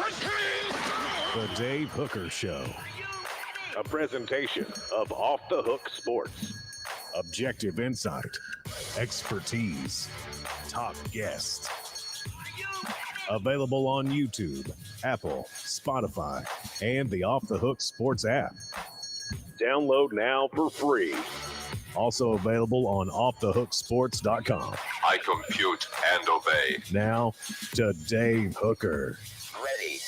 The Dave Hooker Show. A presentation of Off the Hook Sports. Objective insight, expertise, top guests. Available on YouTube, Apple, Spotify, and the Off the Hook Sports app. Download now for free. Also available on offthehooksports.com. I compute and obey. Now to Dave Hooker. Ready.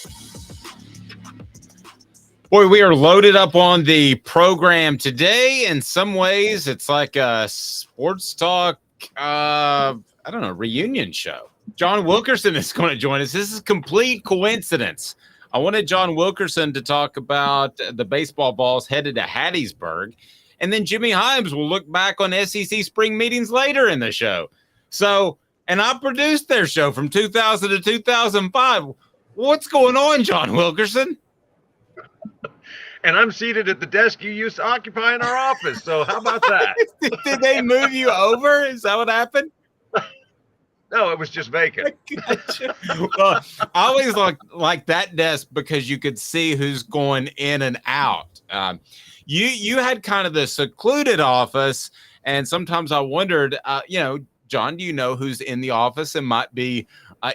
Boy, we are loaded up on the program today. In some ways, it's like a sports talk, reunion show. John Wilkerson is going to join us. This is complete coincidence. I wanted John Wilkerson to talk about the baseball Vols headed to Hattiesburg, and then Jimmy Hyams will look back on SEC spring meetings later in the show. So, and I produced their show from 2000 to 2005. What's going on, John Wilkerson? And I'm seated at the desk you used to occupy in our office. So how about that? Did they move you over? Is that what happened? No, it was just vacant. Gotcha. Well, I always like that desk because you could see who's going in and out. You had kind of the secluded office, and sometimes I wondered, John, do you know who's in the office and might be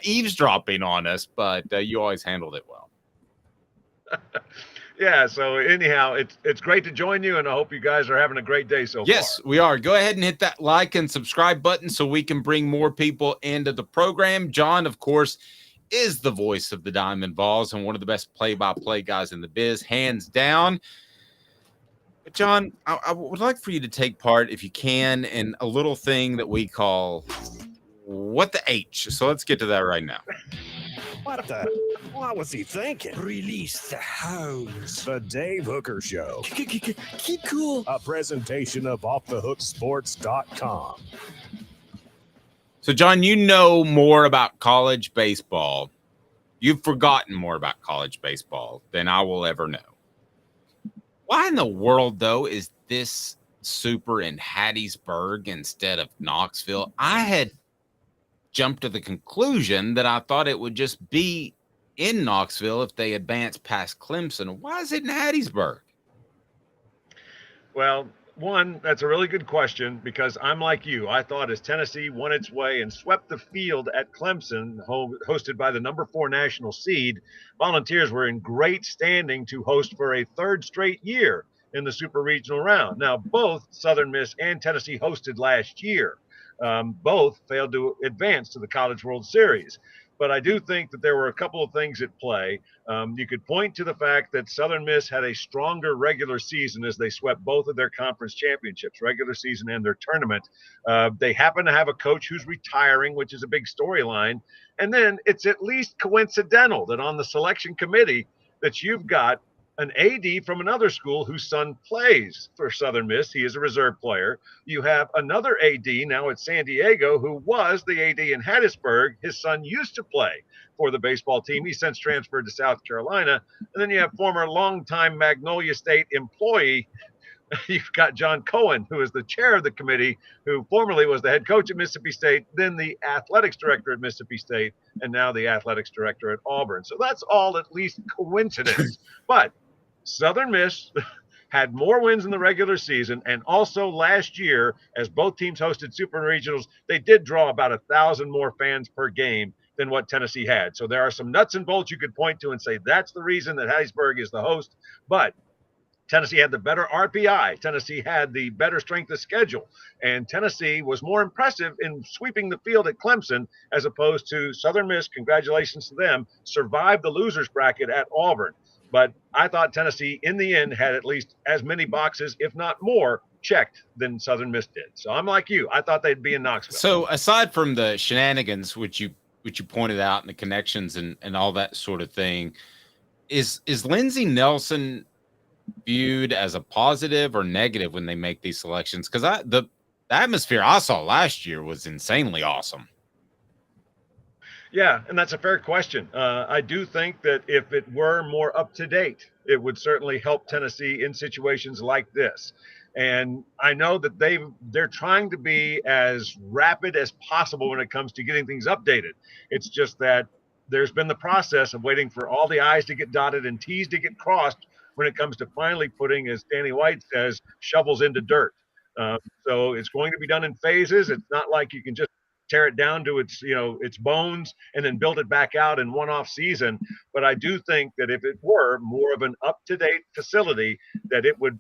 eavesdropping on us? But you always handled it well. Yeah, so anyhow, it's great to join you, and I hope you guys are having a great day so far. Yes, we are. Go ahead and hit that like and subscribe button so we can bring more people into the program. John, of course, is the voice of the Diamond Vols and one of the best play-by-play guys in the biz, hands down. But John, I would like for you to take part, if you can, in a little thing that we call What the H. So let's get to that right now. What was he thinking? Release the hounds. The Dave Hooker Show. Keep cool. A presentation of offthehooksports.com. So, John, you know more about college baseball. You've forgotten more about college baseball than I will ever know. Why in the world, though, is this super in Hattiesburg instead of Knoxville? I had jumped to the conclusion that I thought it would just be in Knoxville if they advanced past Clemson. Why is it in Hattiesburg? Well, one, that's a really good question because I'm like you. I thought as Tennessee won its way and swept the field at Clemson, hosted by the number 4 national seed, Volunteers were in great standing to host for a third straight year in the super regional round. Now, both Southern Miss and Tennessee hosted last year. Both failed to advance to the College World Series. But I do think that there were a couple of things at play. You could point to the fact that Southern Miss had a stronger regular season as they swept both of their conference championships, regular season and their tournament. They happen to have a coach who's retiring, which is a big storyline. And then it's at least coincidental that on the selection committee that you've got an AD from another school whose son plays for Southern Miss. He is a reserve player. You have another AD now at San Diego who was the AD in Hattiesburg. His son used to play for the baseball team. He since transferred to South Carolina. And then you have former longtime Magnolia State employee. You've got John Cohen, who is the chair of the committee, who formerly was the head coach at Mississippi State, then the athletics director at Mississippi State, and now the athletics director at Auburn. So that's all at least coincidence. But Southern Miss had more wins in the regular season, and also last year, as both teams hosted super regionals, they did draw about 1,000 more fans per game than what Tennessee had. So there are some nuts and bolts you could point to and say that's the reason that Hattiesburg is the host. But Tennessee had the better RPI. Tennessee had the better strength of schedule. And Tennessee was more impressive in sweeping the field at Clemson as opposed to Southern Miss. Congratulations to them. Survived the losers bracket at Auburn. But I thought Tennessee, in the end, had at least as many boxes, if not more, checked than Southern Miss did. So I'm like you. I thought they'd be in Knoxville. So aside from the shenanigans, which you pointed out, and the connections and all that sort of thing, is Lindsey Nelson viewed as a positive or negative when they make these selections? Because the atmosphere I saw last year was insanely awesome. Yeah, and that's a fair question. I do think that if it were more up to date, it would certainly help Tennessee in situations like this. And I know that they're trying to be as rapid as possible when it comes to getting things updated. It's just that there's been the process of waiting for all the I's to get dotted and T's to get crossed when it comes to finally putting, as Danny White says, shovels into dirt. So it's going to be done in phases. It's not like you can just tear it down to its bones and then build it back out in one off season. But I do think that if it were more of an up-to-date facility, that it would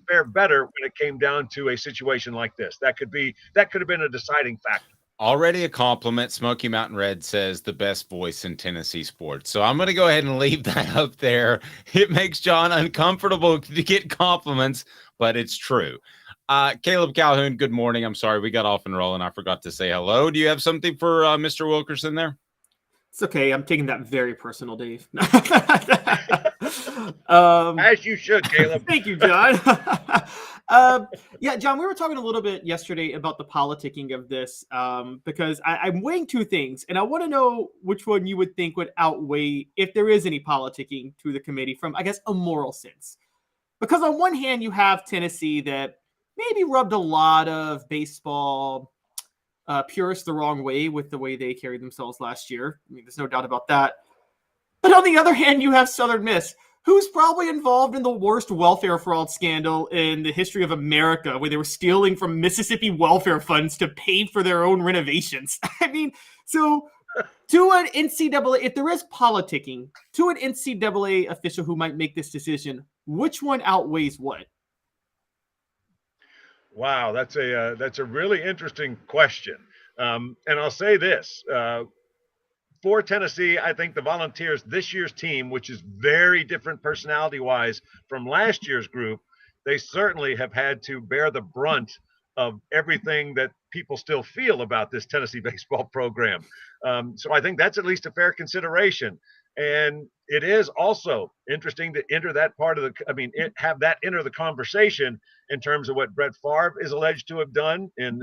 fare better when it came down to a situation like this. That could have been a deciding factor. Already a compliment. Smoky Mountain Red says the best voice in Tennessee sports. So I'm going to go ahead and leave that up there. It makes John uncomfortable to get compliments, but it's true. Caleb Calhoun, good morning. I'm sorry we got off and rolling. I forgot to say hello. Do you have something for Mr. Wilkerson there? It's okay. I'm taking that very personal, Dave. As you should, Caleb. Thank you, John. Yeah, John, we were talking a little bit yesterday about the politicking of this because I'm weighing two things, and I want to know which one you would think would outweigh if there is any politicking to the committee from, I guess, a moral sense. Because on one hand, you have Tennessee that maybe rubbed a lot of baseball purists the wrong way with the way they carried themselves last year. I mean, there's no doubt about that. But on the other hand, you have Southern Miss, who's probably involved in the worst welfare fraud scandal in the history of America, where they were stealing from Mississippi welfare funds to pay for their own renovations. I mean, so to an NCAA, if there is politicking, to an NCAA official who might make this decision, which one outweighs what? Wow, that's a really interesting question. And I'll say this. For Tennessee, I think the Volunteers, this year's team, which is very different personality-wise from last year's group, they certainly have had to bear the brunt of everything that people still feel about this Tennessee baseball program. So I think that's at least a fair consideration. And it is also interesting to enter that part of have that enter the conversation in terms of what Brett Favre is alleged to have done in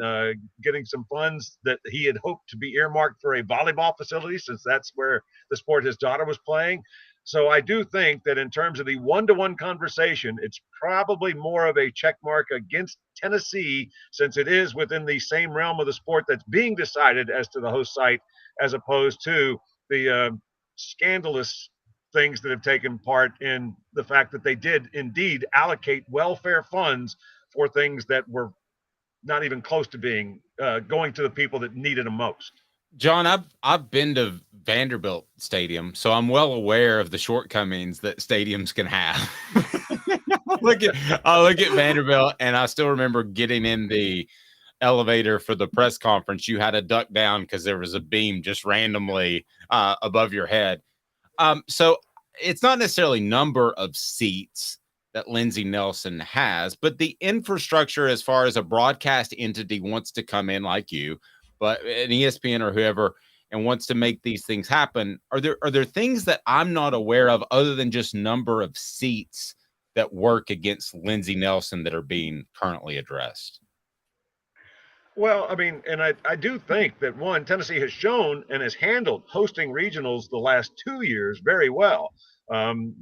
getting some funds that he had hoped to be earmarked for a volleyball facility, since that's where the sport his daughter was playing. So I do think that in terms of the one-to-one conversation, it's probably more of a check mark against Tennessee, since it is within the same realm of the sport that's being decided as to the host site, as opposed to the scandalous things that have taken part in the fact that they did indeed allocate welfare funds for things that were not even close to being going to the people that needed them most. John, I've been to Vanderbilt Stadium, so I'm well aware of the shortcomings that stadiums can have. I look at Vanderbilt, and I still remember getting in the elevator for the press conference. You had to duck down because there was a beam just randomly above your head. So it's not necessarily number of seats that Lindsey Nelson has, but the infrastructure as far as a broadcast entity wants to come in like you, but an ESPN or whoever, and wants to make these things happen. Are there things that I'm not aware of other than just number of seats that work against Lindsey Nelson that are being currently addressed? Well, I mean, and I do think that, one, Tennessee has shown and has handled hosting regionals the last 2 years very well,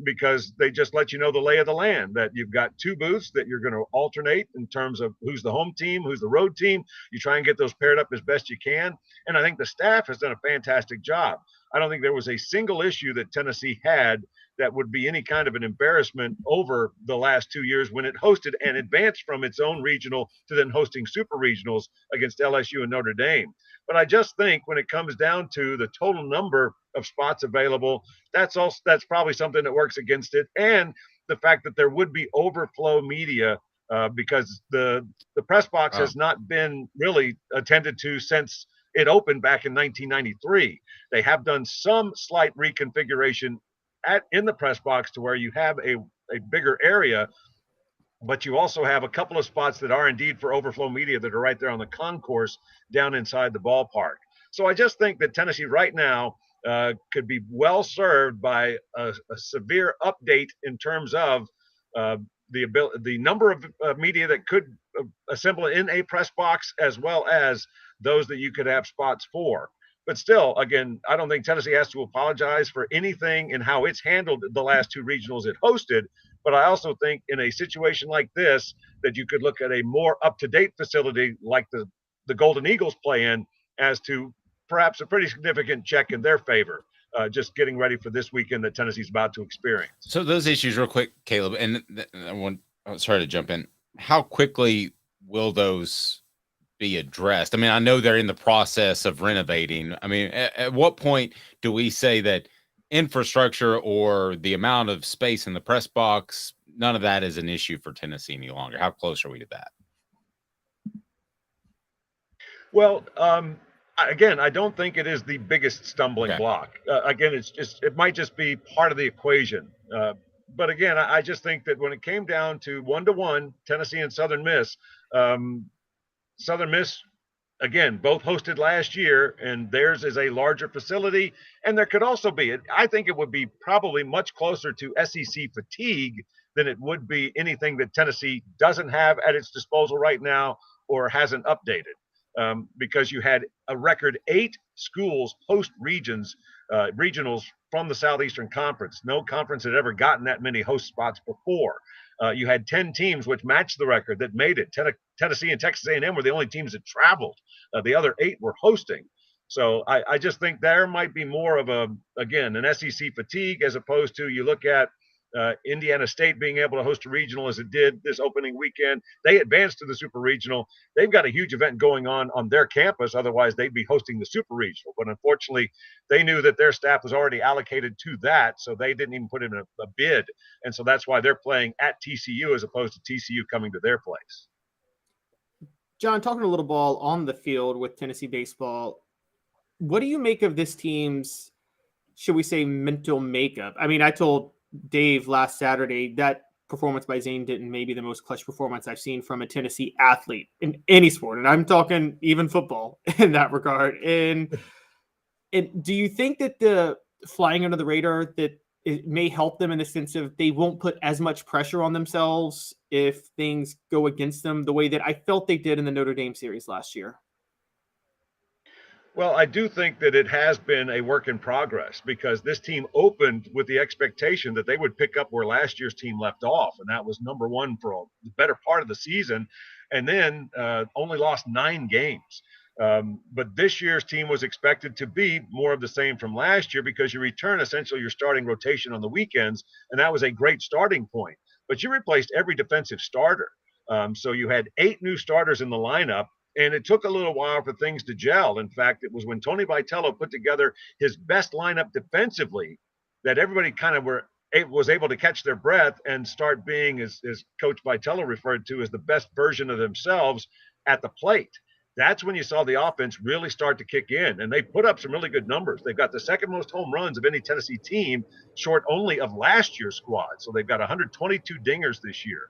because they just let you know the lay of the land, that you've got two booths that you're going to alternate in terms of who's the home team, who's the road team. You try and get those paired up as best you can. And I think the staff has done a fantastic job. I don't think there was a single issue that Tennessee had that would be any kind of an embarrassment over the last 2 years when it hosted and advanced from its own regional to then hosting super regionals against LSU and Notre Dame. But I just think when it comes down to the total number of spots available, that's probably something that works against it. And the fact that there would be overflow media because the press box has not been really attended to since it opened back in 1993. They have done some slight reconfiguration in the press box to where you have a bigger area, but you also have a couple of spots that are indeed for overflow media that are right there on the concourse down inside the ballpark. So I just think that Tennessee right now could be well served by a severe update in terms of the number of media that could assemble in a press box, as well as those that you could have spots for. But still, again, I don't think Tennessee has to apologize for anything in how it's handled the last two regionals it hosted. But I also think in a situation like this, that you could look at a more up-to-date facility like the Golden Eagles play in, as to perhaps a pretty significant check in their favor. just getting ready for this weekend that Tennessee's about to experience. So those issues, real quick, Caleb, and sorry to jump in. How quickly will those be addressed? I mean, I know they're in the process of renovating. I mean, at what point do we say that infrastructure or the amount of space in the press box, none of that is an issue for Tennessee any longer? How close are we to that? Well, again, I don't think it is the biggest stumbling block. Again, it might just be part of the equation. But again, I just think that when it came down to 1-1, Tennessee and Southern Miss, Southern Miss, again, both hosted last year, and theirs is a larger facility. And there could also be, I think it would be probably much closer to SEC fatigue than it would be anything that Tennessee doesn't have at its disposal right now or hasn't updated. Because you had a record 8 schools host regionals from the Southeastern Conference. No conference had ever gotten that many host spots before. You had 10 teams which matched the record that made it. Tennessee and Texas A&M were the only teams that traveled. The other 8 were hosting. So I just think there might be more of an SEC fatigue as opposed to you look at Indiana State being able to host a regional as it did this opening weekend. They advanced to the super regional. They've got a huge event going on their campus. Otherwise, they'd be hosting the super regional. But unfortunately, they knew that their staff was already allocated to that, so they didn't even put in a bid. And so that's why they're playing at TCU as opposed to TCU coming to their place. John, talking a little ball on the field with Tennessee baseball, what do you make of this team's, should we say, mental makeup? I mean, I told Dave last Saturday that performance by Zane Denton may be the most clutch performance I've seen from a Tennessee athlete in any sport. And I'm talking even football in that regard. And do you think that the flying under the radar, that it may help them in the sense of they won't put as much pressure on themselves if things go against them the way that I felt they did in the Notre Dame series last year? Well, I do think that it has been a work in progress because this team opened with the expectation that they would pick up where last year's team left off, and that was number 1 for the better part of the season, and then only lost 9 games. But this year's team was expected to be more of the same from last year because you return essentially your starting rotation on the weekends, and that was a great starting point. But you replaced every defensive starter. So you had 8 new starters in the lineup, and it took a little while for things to gel. In fact, it was when Tony Vitello put together his best lineup defensively that everybody kind of was able to catch their breath and start being, as Coach Vitello referred to, as the best version of themselves at the plate. That's when you saw the offense really start to kick in, and they put up some really good numbers. They've got the second most home runs of any Tennessee team, short only of last year's squad. So they've got 122 dingers this year.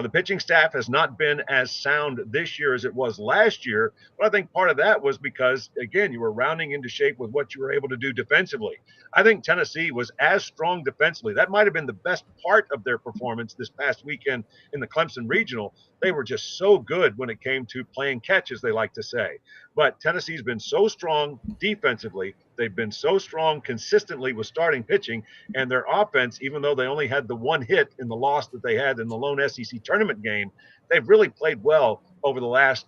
The pitching staff has not been as sound this year as it was last year, but I think part of that was because, again, you were rounding into shape with what you were able to do defensively. I think Tennessee was as strong defensively. That might have been the best part of their performance this past weekend in the Clemson Regional. They were just so good when it came to playing catch, as they like to say. But Tennessee's been so strong defensively. They've been so strong consistently with starting pitching, and their offense, even though they only had the 1 hit in the loss that they had in the lone SEC tournament game, they've really played well over the last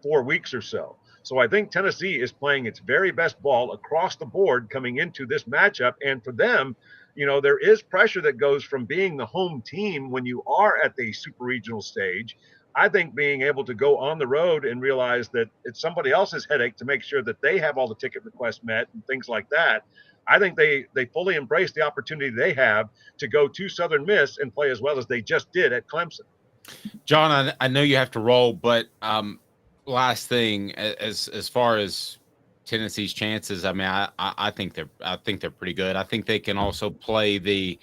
4 weeks or so. So I think Tennessee is playing its very best ball across the board coming into this matchup. And for them, there is pressure that goes from being the home team when you are at the super regional stage. I think being able to go on the road and realize that it's somebody else's headache to make sure that they have all the ticket requests met and things like that. I think they fully embrace the opportunity they have to go to Southern Miss and play as well as they just did at Clemson. John, I know you have to roll, but last thing, as far as Tennessee's chances, I mean, I think they're pretty good. I think they can also play the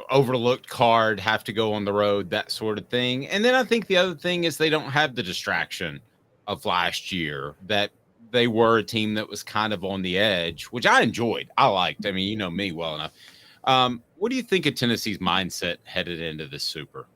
overlooked card, have to go on the road, that sort of thing. And then I think the other thing is they don't have the distraction of last year, that they were a team that was kind of on the edge, which I enjoyed. I liked. I mean, you know me well enough. What do you think of Tennessee's mindset headed into this Super?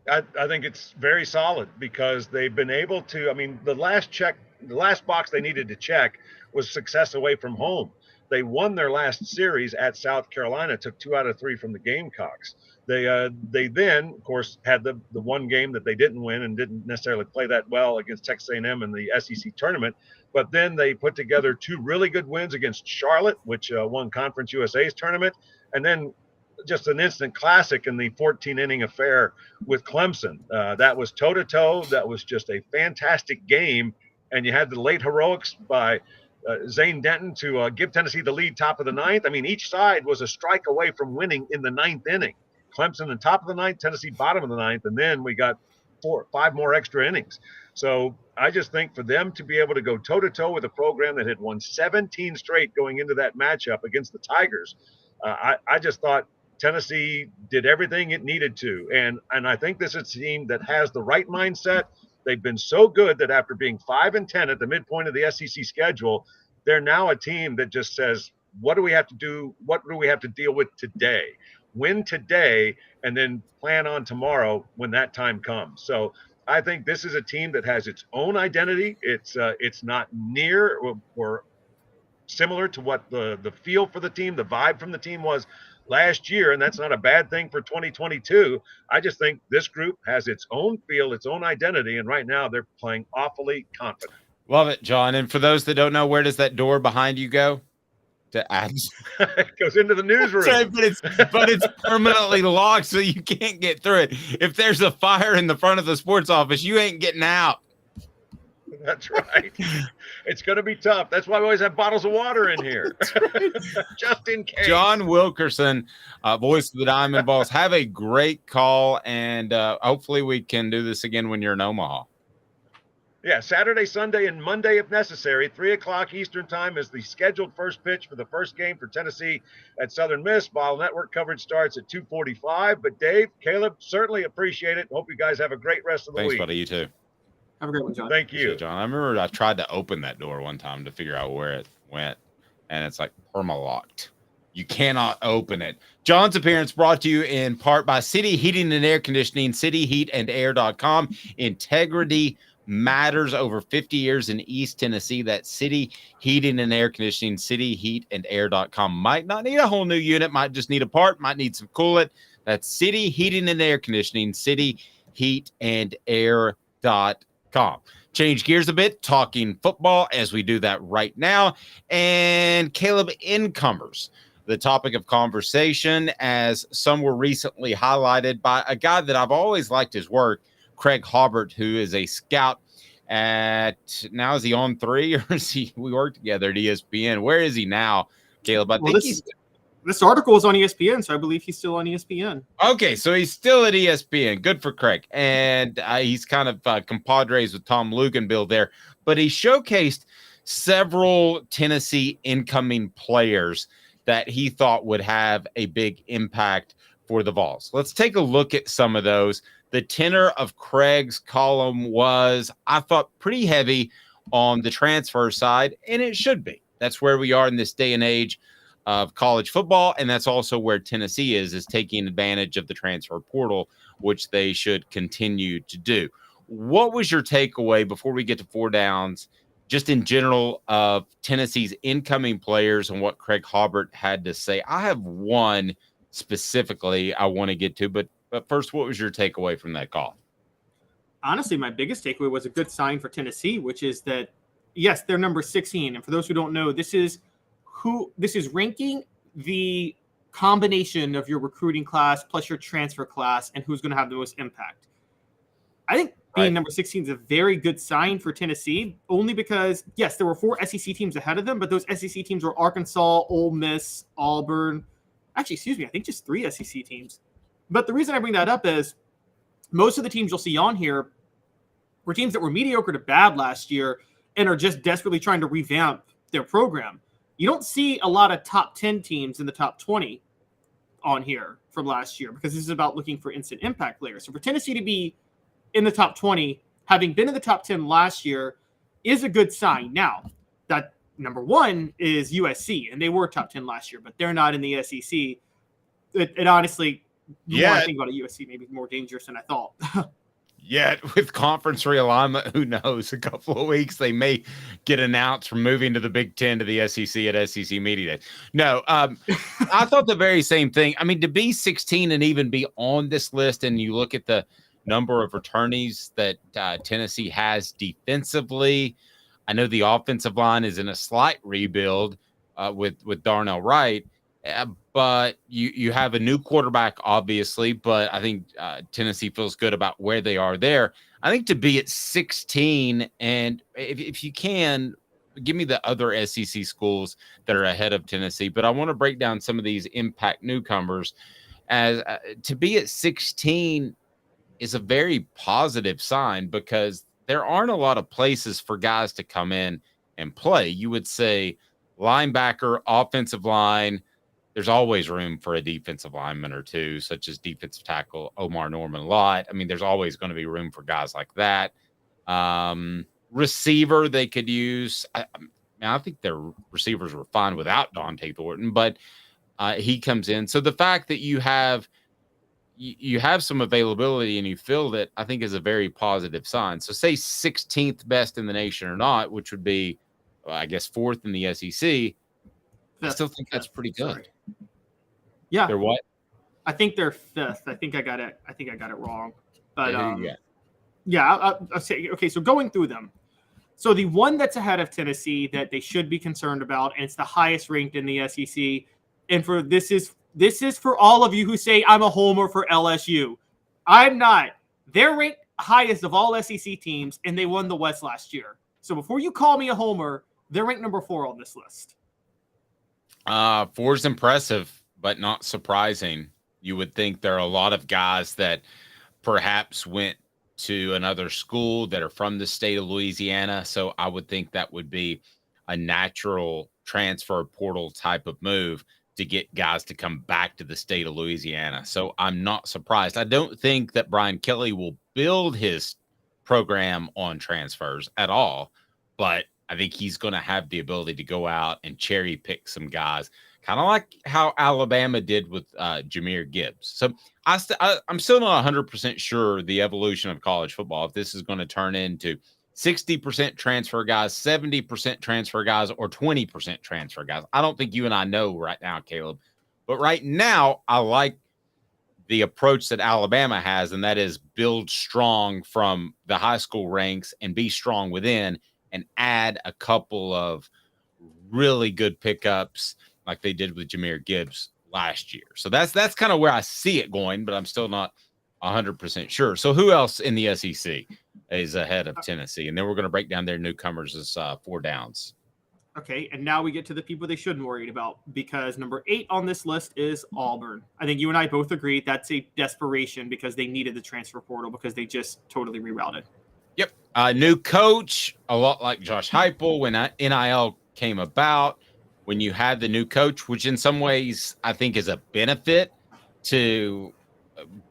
I think it's very solid because they've been able to, the last box they needed to check was success away from home. they won their last series at South Carolina, took 2 out of 3 from the Gamecocks. They then, of course, had the one game that they didn't win and didn't necessarily play that well against Texas A&M in the SEC tournament. But then they put together 2 really good wins against Charlotte, which won Conference USA's tournament, and then just an instant classic in the 14-inning affair with Clemson. That was toe-to-toe. That was just a fantastic game. And you had the late heroics by Zane Denton to give Tennessee the lead top of the 9th. I mean, each side was a strike away from winning in the 9th inning. Clemson in top of the 9th, Tennessee bottom of the 9th, and then we got 5 more extra innings. So I just think for them to be able to go toe-to-toe with a program that had won 17 straight going into that matchup against the Tigers, I just thought Tennessee did everything it needed to. And I think this is a team that has the right mindset. They've been so good that after being 5-10 at the midpoint of the SEC schedule, they're now a team that just says, what do we have to do? What do we have to deal with today? Win today and then plan on tomorrow when that time comes. So I think this is a team that has its own identity. It's not near or similar to what the feel for the team, the vibe from the team was last year, and that's not a bad thing for 2022. I just think this group has its own feel, its own identity, and right now they're playing awfully confident. Love it, John. And for those that don't know, where does that door behind you go? To ads. It goes into the newsroom. Right, but it's permanently locked, so you can't get through it. If there's a fire in the front of the sports office, you ain't getting out. That's right. It's going to be tough. That's why we always have bottles of water in here, right. Just in case. John Wilkerson, voice of the Diamond Vols. Have a great call, and hopefully we can do this again when you're in Omaha. Yeah, Saturday, Sunday, and Monday if necessary. 3 o'clock Eastern time is the scheduled first pitch for the first game for Tennessee at Southern Miss. Vol Network coverage starts at 2:45. But Dave, Caleb, certainly appreciate it. Hope you guys have a great rest of the week. Thanks, buddy. You too. Have a great one, John. Thank you. John. I remember I tried to open that door one time to figure out where it went, and it's like perma-locked. You cannot open it. John's appearance brought to you in part by City Heating and Air Conditioning, cityheatandair.com. Integrity matters. Over 50 years in East Tennessee. That's City Heating and Air Conditioning, cityheatandair.com. Might not need a whole new unit, might just need a part, might need some coolant. That's City Heating and Air Conditioning, cityheatandair.com. Change gears a bit, talking football as we do that right now. And Caleb, newcomers, the topic of conversation, as some were recently highlighted by a guy that I've always liked his work, Craig Hobart, who is a scout at, now is he on 3 or is he, we work together at ESPN? Where is he now, Caleb? I think this article is on ESPN, so I believe he's still on ESPN. Okay, so he's still at ESPN. Good for Craig. And he's kind of compadres with Tom Luganbill there. But he showcased several Tennessee incoming players that he thought would have a big impact for the Vols. Let's take a look at some of those. The tenor of Craig's column was, I thought, pretty heavy on the transfer side, and it should be. That's where we are in this day and age of college football, and that's also where Tennessee is taking advantage of the transfer portal, which they should continue to do. What was your takeaway before we get to 4 downs, just in general, of Tennessee's incoming players and what Craig Hobart had to say? I have one specifically I want to get to, but first, what was your takeaway from that call? Honestly, my biggest takeaway was a good sign for Tennessee, which is that, yes, they're number 16. And for those who don't know, this is ranking the combination of your recruiting class plus your transfer class and who's going to have the most impact. I think being number 16 is a very good sign for Tennessee, only because, yes, there were 4 SEC teams ahead of them, but those SEC teams were Arkansas, Ole Miss, Auburn. Actually, excuse me, I think just 3 SEC teams. But the reason I bring that up is most of the teams you'll see on here were teams that were mediocre to bad last year and are just desperately trying to revamp their program. You don't see a lot of top 10 teams in the top 20 on here from last year because this is about looking for instant impact players. So for Tennessee to be in the top 20, having been in the top 10 last year, is a good sign. Now, that number 1 is USC, and they were top 10 last year, but they're not in the SEC. It honestly... The more I think about it, USC maybe more dangerous than I thought. yet. With conference realignment, who knows? A couple of weeks, they may get announced from moving to the Big Ten to the SEC at SEC Media Day. No, I thought the very same thing. I mean, to be 16 and even be on this list, and you look at the number of returnees that Tennessee has defensively. I know the offensive line is in a slight rebuild with Darnell Wright, but you have a new quarterback, obviously, but I think Tennessee feels good about where they are there. I think to be at 16, and if you can, give me the other SEC schools that are ahead of Tennessee, but I want to break down some of these impact newcomers. As to be at 16 is a very positive sign because there aren't a lot of places for guys to come in and play. You would say linebacker, offensive line, there's always room for a defensive lineman or two, such as defensive tackle Omar Norman Lott. I mean, there's always going to be room for guys like that. Receiver they could use. I think their receivers were fine without Dante Thornton, but he comes in. So the fact that you have some availability and you fill it, I think is a very positive sign. So say 16th best in the nation or not, which would be, I guess, 4th in the SEC. I still think that's pretty good. Sorry. Yeah. They're what? I think they're 5th. I think I got it wrong. But I'll say, okay, so going through them. So the one that's ahead of Tennessee that they should be concerned about, and it's the highest ranked in the SEC, and for this is for all of you who say I'm a homer for LSU. I'm not. They're ranked highest of all SEC teams, and they won the West last year. So before you call me a homer, they're ranked number 4 on this list. 4 is impressive, but not surprising. You would think there are a lot of guys that perhaps went to another school that are from the state of Louisiana. So I would think that would be a natural transfer portal type of move to get guys to come back to the state of Louisiana. So I'm not surprised. I don't think that Brian Kelly will build his program on transfers at all, but I think he's going to have the ability to go out and cherry pick some guys, kind of like how Alabama did with Jahmyr Gibbs. So I'm still not 100% sure the evolution of college football, if this is going to turn into 60% transfer guys, 70% transfer guys, or 20% transfer guys. I don't think you and I know right now, Caleb. But right now, I like the approach that Alabama has, and that is build strong from the high school ranks and be strong within and add a couple of really good pickups like they did with Jahmyr Gibbs last year. So that's kind of where I see it going, but I'm still not 100% sure. So who else in the SEC is ahead of Tennessee? And then we're going to break down their newcomers as 4 downs. Okay, and now we get to the people they shouldn't worry about, because number 8 on this list is Auburn. I think you and I both agree that's a desperation because they needed the transfer portal because they just totally rerouted. Yep. New coach, a lot like Josh Heupel when NIL came about, when you had the new coach, which in some ways I think is a benefit to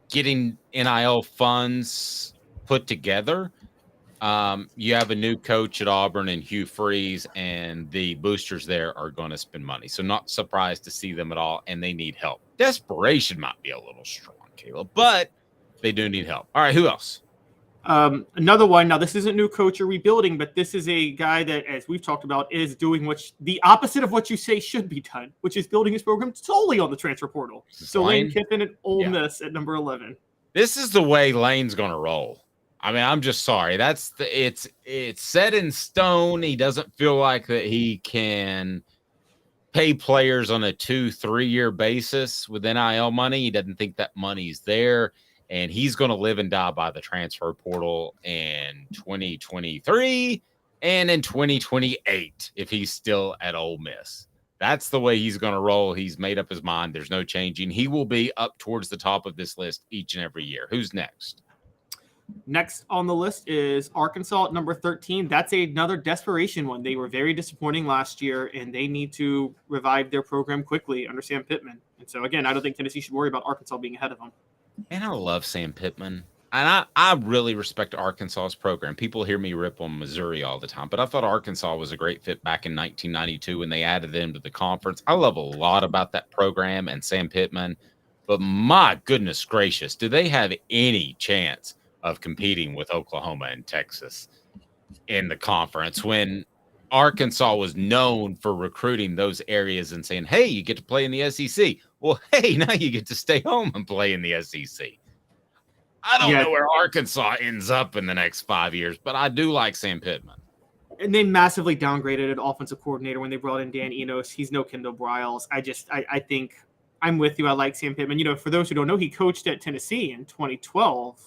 getting NIL funds put together. You have a new coach at Auburn and Hugh Freeze, and the boosters there are going to spend money. So not surprised to see them at all, and they need help. Desperation might be a little strong, Caleb, but they do need help. All right, who else? Another one. Now, this isn't new coach or rebuilding, but this is a guy that, as we've talked about, is doing the opposite of what you say should be done, which is building his program solely on the transfer portal. So Lane Kiffin at Ole Miss at number 11. This is the way Lane's going to roll. I mean, I'm just sorry. It's set in stone. He doesn't feel like that he can pay players on a 2-3 year basis with NIL money. He doesn't think that money's there. And he's going to live and die by the transfer portal in 2023 and in 2028 if he's still at Ole Miss. That's the way he's going to roll. He's made up his mind. There's no changing. He will be up towards the top of this list each and every year. Who's next? Next on the list is Arkansas at number 13. That's another desperation one. They were very disappointing last year, and they need to revive their program quickly under Sam Pittman. And so, again, I don't think Tennessee should worry about Arkansas being ahead of them. And I love Sam Pittman. And I really respect Arkansas's program. People hear me rip on Missouri all the time, but I thought Arkansas was a great fit back in 1992 when they added them to the conference. I love a lot about that program and Sam Pittman, but my goodness gracious, do they have any chance of competing with Oklahoma and Texas in the conference when Arkansas was known for recruiting those areas and saying, hey, you get to play in the SEC. Well, hey, now you get to stay home and play in the SEC. I don't know where Arkansas ends up in the next 5 years, but I do like Sam Pittman. And they massively downgraded an offensive coordinator when they brought in Dan Enos. He's no Kendall Briles. I think I'm with you. I like Sam Pittman. You know, for those who don't know, he coached at Tennessee in 2012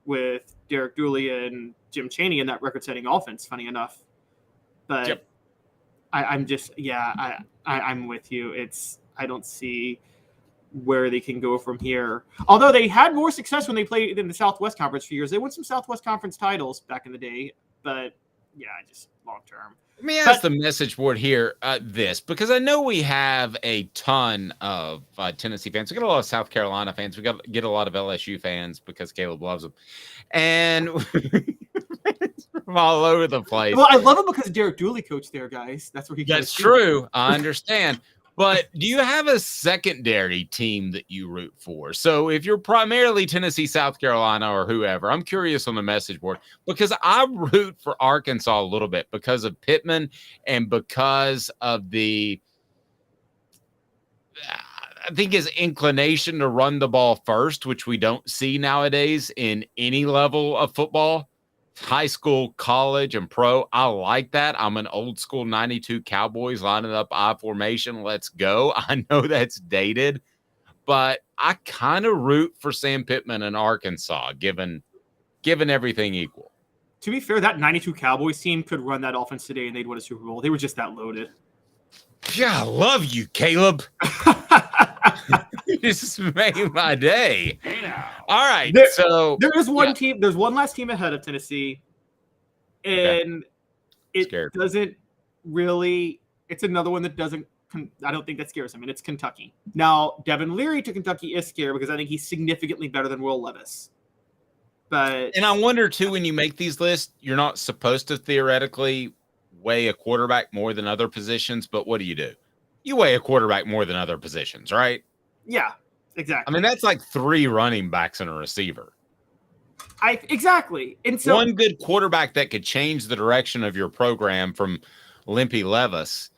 with Derek Dooley and Jim Chaney in that record-setting offense, funny enough. But I'm with you. I don't see where they can go from here. Although they had more success when they played in the Southwest Conference for years. They won some Southwest Conference titles back in the day, but just long term. Let me ask the message board here because I know we have a ton of Tennessee fans. We got a lot of South Carolina fans. We get a lot of LSU fans because Caleb loves them. And from all over the place. Well, I love him because Derek Dooley coached there, guys. That's where he. That's true. I understand. But do you have a secondary team that you root for? So if you're primarily Tennessee, South Carolina, or whoever, I'm curious on the message board because I root for Arkansas a little bit because of Pittman and because of I think his inclination to run the ball first, which we don't see nowadays in any level of football. High school, college, and pro. I like that. I'm an old school 92 Cowboys lining up I formation. Let's go. I know that's dated, but I kind of root for Sam Pittman in Arkansas, given everything equal. To be fair, that 92 Cowboys team could run that offense today and they'd win a Super Bowl. They were just that loaded. Yeah, I love you, Caleb. You just made my day. All right. There is one team. There's one last team ahead of Tennessee, and it doesn't really. It's another one that doesn't. I don't think that scares him, and it's Kentucky. Now, Devin Leary to Kentucky is scary because I think he's significantly better than Will Levis. And I wonder too, when you make these lists, you're not supposed to theoretically weigh a quarterback more than other positions, but what do? You weigh a quarterback more than other positions, right? Yeah, exactly. I mean, that's like 3 running backs and a receiver. Exactly. And so one good quarterback that could change the direction of your program from Limpy Levis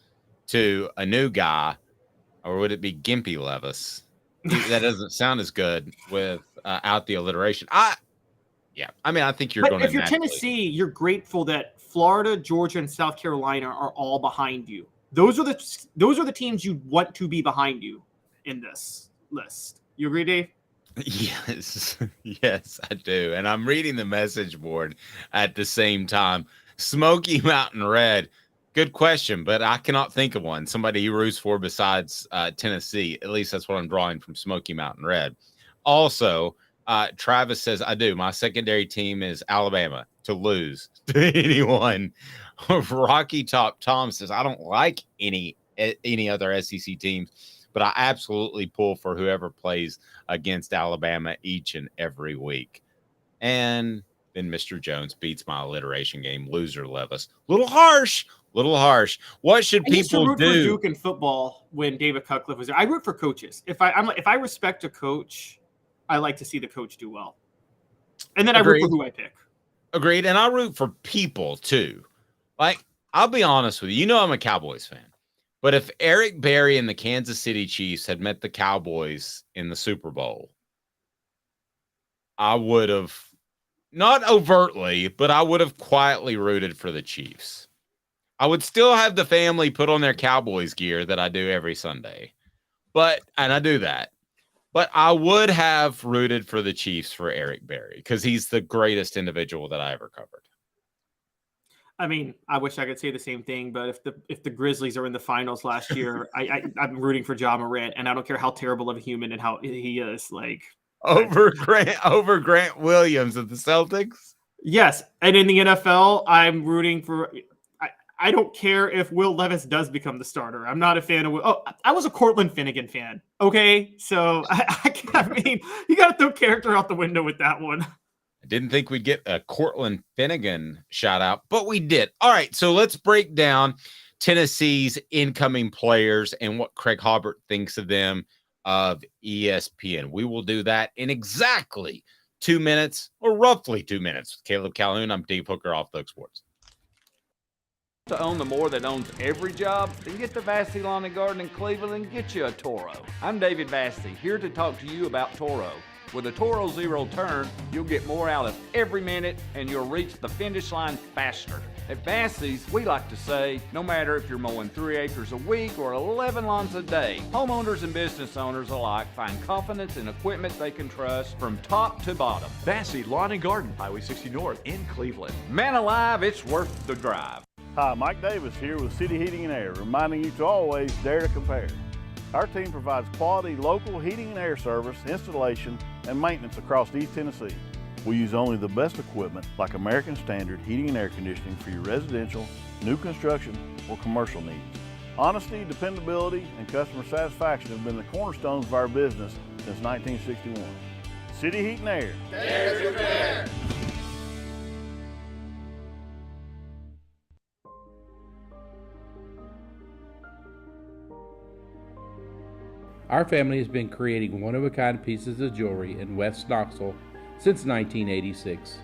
to a new guy, or would it be Gimpy Levis? That doesn't sound as good without the alliteration. I think you're going to. If you're Tennessee, you're grateful that Florida, Georgia, and South Carolina are all behind you. Those are the teams you want to be behind you in this list. You agree, Dave? Yes, I do. And I'm reading the message board at the same time. Smoky Mountain Red. Good question, but I cannot think of one. Somebody he roots for besides Tennessee. At least that's what I'm drawing from Smoky Mountain Red. Also, Travis says, I do. My secondary team is Alabama to lose to anyone. Rocky Top Tom says, I don't like any other SEC teams, but I absolutely pull for whoever plays against Alabama each and every week. And then Mr. Jones beats my alliteration game. Loser Levis. Little harsh. What should people root do? For Duke in football when David Cutcliffe was there. I root for coaches. If I respect a coach, I like to see the coach do well. And then Agreed. I root for who I pick. Agreed. And I root for people too. Like, I'll be honest with you. You know I'm a Cowboys fan. But if Eric Berry and the Kansas City Chiefs had met the Cowboys in the Super Bowl, I would have, not overtly, but I would have quietly rooted for the Chiefs. I would still have the family put on their Cowboys gear that I do every Sunday. And I do that. But I would have rooted for the Chiefs for Eric Berry because he's the greatest individual that I ever covered. I mean, I wish I could say the same thing, but if the Grizzlies are in the finals last year, I'm rooting for Ja Morant, and I don't care how terrible of a human and how he is. Like over Grant Williams of the Celtics. Yes, and in the NFL, I'm rooting for. I don't care if Will Levis does become the starter. I'm not a fan of. I was a Cortland Finnegan fan. Okay, so I mean, you got to throw character out the window with that one. I didn't think we'd get a Cortland Finnegan shout out, but we did. All right, so let's break down Tennessee's incoming players and what Craig Hobart thinks of them of ESPN. We will do that in exactly 2 minutes, or roughly 2 minutes with Caleb Calhoun. I'm Dave Hooker, Off the Hook Sports. To own the more that owns every job, then get to Vassy Lawn and Garden in Cleveland and get you a Toro. I'm David Vassy, here to talk to you about Toro. With a Toro Zero Turn, you'll get more out of every minute and you'll reach the finish line faster. At Vassy's, we like to say, no matter if you're mowing 3 acres a week or 11 lawns a day, homeowners and business owners alike find confidence in equipment they can trust from top to bottom. Vassy Lawn and Garden, Highway 60 North in Cleveland. Man alive, it's worth the drive. Hi, Mike Davis here with City Heating and Air, reminding you to always dare to compare. Our team provides quality local heating and air service, installation, and maintenance across East Tennessee. We use only the best equipment like American Standard heating and air conditioning for your residential, new construction, or commercial needs. Honesty, dependability, and customer satisfaction have been the cornerstones of our business since 1961. City Heat and Air. Dare to compare. Our family has been creating one-of-a-kind pieces of jewelry in West Knoxville since 1986.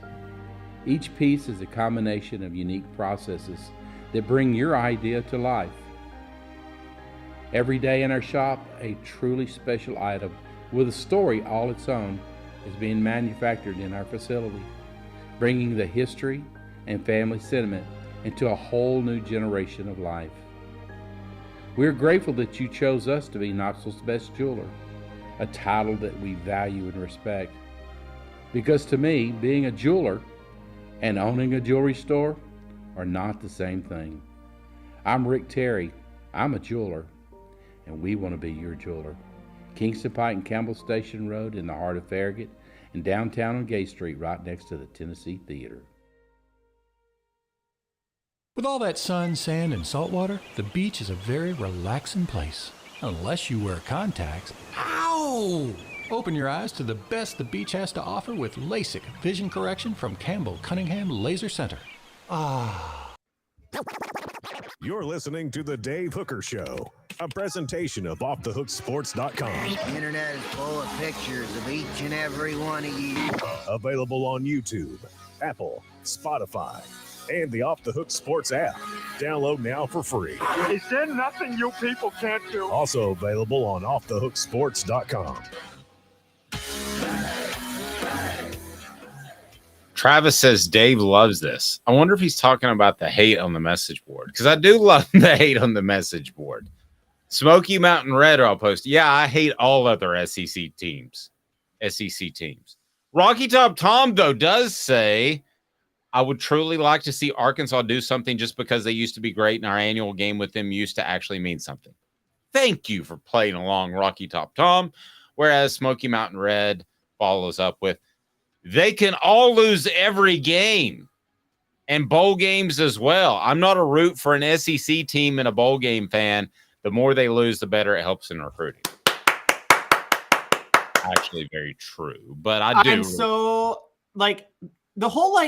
Each piece is a combination of unique processes that bring your idea to life. Every day in our shop, a truly special item with a story all its own is being manufactured in our facility, bringing the history and family sentiment into a whole new generation of life. We're grateful that you chose us to be Knoxville's best jeweler, a title that we value and respect. Because to me, being a jeweler and owning a jewelry store are not the same thing. I'm Rick Terry, I'm a jeweler, and we want to be your jeweler. Kingston Pike and Campbell Station Road in the heart of Farragut, and downtown on Gay Street right next to the Tennessee Theater. With all that sun, sand, and salt water, the beach is a very relaxing place. Unless you wear contacts. Ow! Open your eyes to the best the beach has to offer with LASIK vision correction from Campbell Cunningham Laser Center. Ah. You're listening to The Dave Hooker Show, a presentation of OffTheHookSports.com. The internet is full of pictures of each and every one of you. Available on YouTube, Apple, Spotify, and the Off the Hook Sports app. Download now for free. Is there nothing you people can't do? Also available on OffTheHookSports.com. Travis says Dave loves this. I wonder if he's talking about the hate on the message board, because I do love the hate on the message board. Smoky Mountain Red, I'll post. Yeah, I hate all other SEC teams. Rocky Top Tom, though, does say, I would truly like to see Arkansas do something just because they used to be great and our annual game with them used to actually mean something. Thank you for playing along, Rocky Top Tom. Whereas Smoky Mountain Red follows up with, they can all lose every game and bowl games as well. I'm not a root for an SEC team and a bowl game fan. The more they lose, the better it helps in recruiting. Actually, very true. But I do. I'm so, the whole,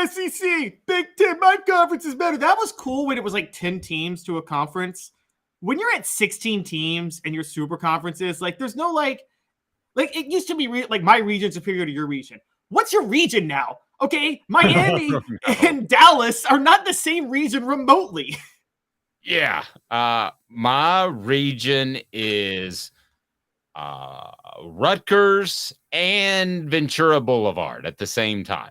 SEC, Big Ten, my conference is better. That was cool when it was 10 teams to a conference. When you're at 16 teams and your super conferences, there's no it used to be my region superior to your region. What's your region now? Okay, Miami and Dallas are not the same region remotely. Yeah, my region is Rutgers and Ventura Boulevard at the same time.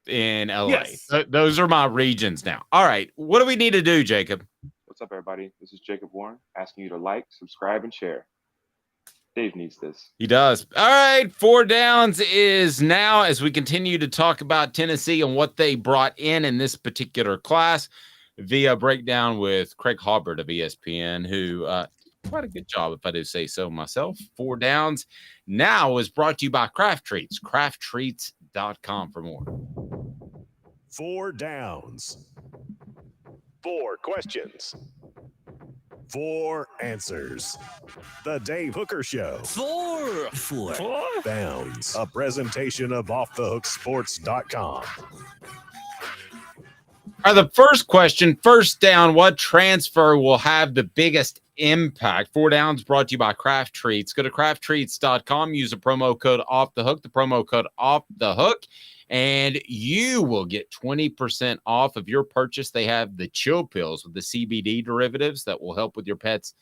In LA. Yes. Those are my regions now. All right. What do we need to do, Jacob? What's up, everybody? This is Jacob Warren asking you to like, subscribe, and share. Dave needs this. He does. All right. 4 Downs is now, as we continue to talk about Tennessee and what they brought in this particular class via breakdown with Craig Hobart of ESPN, who quite a good job, if I do say so myself. 4 Downs now is brought to you by Craft Treats. CraftTreats.com for more. 4 Downs. 4 questions. 4 answers. The Dave Hooker Show. 4 Downs. A presentation of OffTheHookSports.com. All right, the first question, first down, what transfer will have the biggest impact. 4 Downs brought to you by Craft Treats. Go to crafttreats.com. Use the promo code Off the Hook. The promo code Off the Hook, and you will get 20% off of your purchase. They have the chill pills with the CBD derivatives that will help with your pet's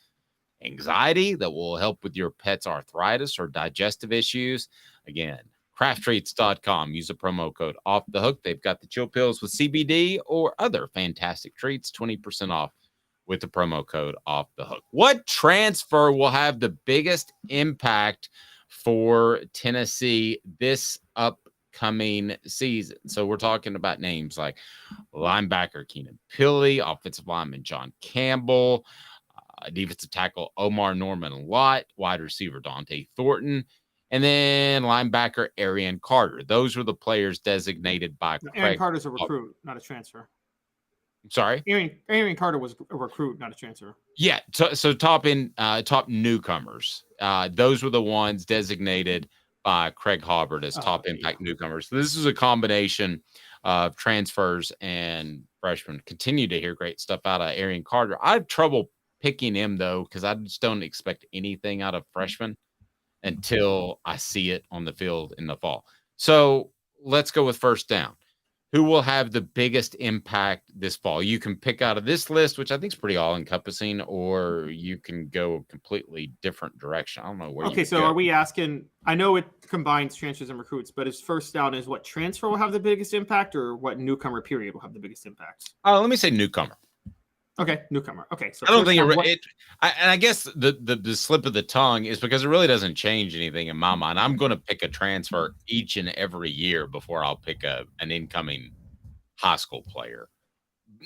anxiety, that will help with your pet's arthritis or digestive issues. Again, crafttreats.com. Use the promo code Off the Hook. They've got the chill pills with CBD or other fantastic treats, 20% off with the promo code Off the Hook. What transfer will have the biggest impact for Tennessee this upcoming season? So we're talking about names like linebacker Keenan Pili, offensive lineman John Campbell, defensive tackle Omar Norman Lott, wide receiver Dante Thornton, and then linebacker Arian Carter. Those were the players designated by Craig. Aaron Carter's a recruit, not a transfer. Sorry? Aaron Carter was a recruit, not a transfer. Yeah, so top newcomers. Those were the ones designated by Craig Hobart as top impact newcomers. So this is a combination of transfers and freshmen. Continue to hear great stuff out of Arian Carter. I have trouble picking him, though, because I just don't expect anything out of freshmen until I see it on the field in the fall. So let's go with first down. Who will have the biggest impact this fall? You can pick out of this list, which I think is pretty all-encompassing, or you can go a completely different direction. I don't know where. Okay, so are we asking? I know it combines transfers and recruits, but is first down is what transfer will have the biggest impact, or what newcomer period will have the biggest impact? Let me say newcomer. Okay, newcomer. Okay, so I don't think I guess the slip of the tongue is because it really doesn't change anything in my mind. I'm going to pick a transfer each and every year before I'll pick an incoming high school player.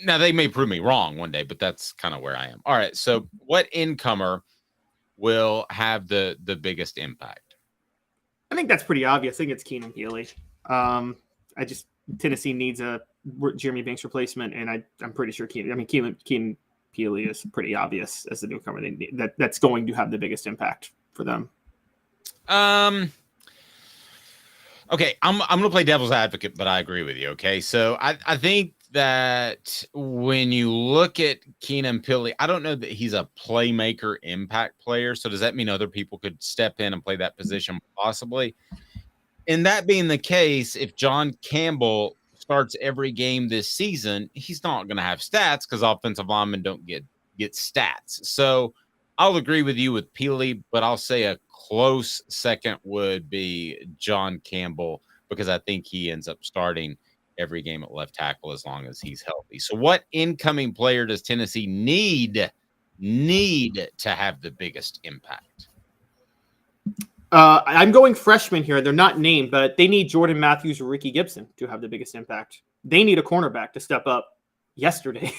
Now, they may prove me wrong one day, but that's kind of where I am. All right, so what incomer will have the biggest impact? I think that's pretty obvious. I think it's Keenan Pili. Tennessee needs a Jeremy Banks replacement, and I'm pretty sure Keenan Pili is pretty obvious as the newcomer. That's going to have the biggest impact for them. Okay, I'm going to play devil's advocate, but I agree with you. Okay, so I think that when you look at Keenan Pili, I don't know that he's a playmaker impact player. So does that mean other people could step in and play that position possibly? And that being the case, if John Campbell starts every game this season, he's not going to have stats because offensive linemen don't get stats. So I'll agree with you with Pili, but I'll say a close second would be John Campbell because I think he ends up starting every game at left tackle as long as he's healthy. So what incoming player does Tennessee need to have the biggest impact? I'm going freshman here. They're not named, but they need Jordan Matthews or Ricky Gibson to have the biggest impact. They need a cornerback to step up yesterday.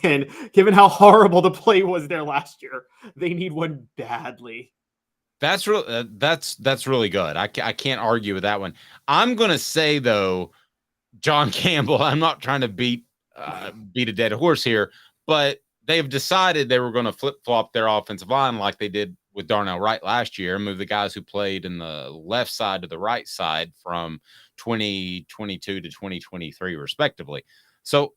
And given how horrible the play was there last year, they need one badly. That's really good. I can't argue with that one. I'm going to say, though, John Campbell, I'm not trying to beat a dead horse here, but they've decided they were going to flip-flop their offensive line like they did with Darnell Wright last year and move the guys who played in the left side to the right side from 2022 to 2023, respectively. So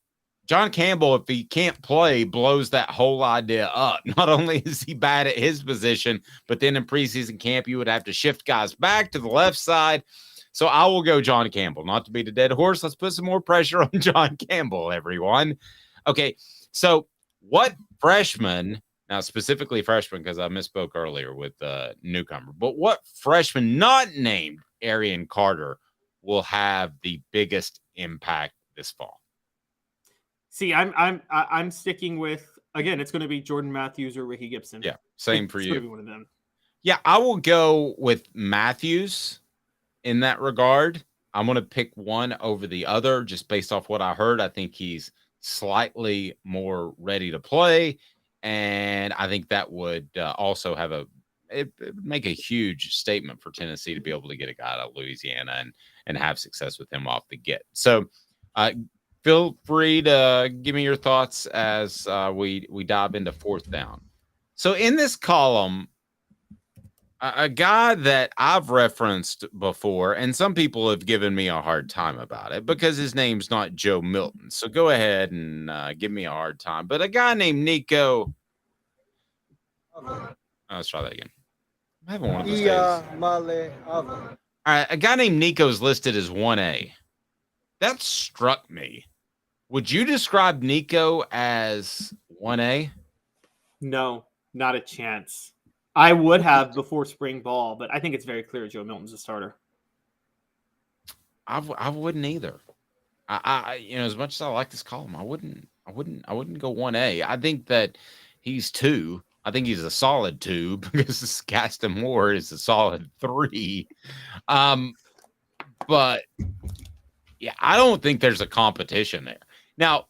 John Campbell, if he can't play, blows that whole idea up. Not only is he bad at his position, but then in preseason camp, you would have to shift guys back to the left side. So I will go John Campbell. Not to beat a dead horse, let's put some more pressure on John Campbell, everyone. Okay, so what freshman, now specifically freshman because I misspoke earlier with newcomer, but what freshman not named Arian Carter will have the biggest impact this fall? See, I'm sticking with, again, it's going to be Jordan Matthews or Ricky Gibson. Yeah, same for you. It's going to be one of them. Yeah, I will go with Matthews in that regard. I'm going to pick one over the other just based off what I heard. I think he's slightly more ready to play, and I think that would also have it would make a huge statement for Tennessee to be able to get a guy out of Louisiana and have success with him off the get. So feel free to give me your thoughts as we dive into fourth down. So in this column, a guy that I've referenced before, and some people have given me a hard time about it because his name's not Joe Milton. So go ahead and give me a hard time. But a guy named Nico Let's try that again. I'm having one of those days. All right, a guy named Nico is listed as 1A. That struck me. Would you describe Nico as 1A? No, not a chance. I would have before spring ball, but I think it's very clear Joe Milton's a starter. I wouldn't either. I as much as I like this column, I wouldn't go 1A. I think that he's 2. I think he's a solid 2 because Gaston Moore is a solid 3. But yeah, I don't think there's a competition there. Now,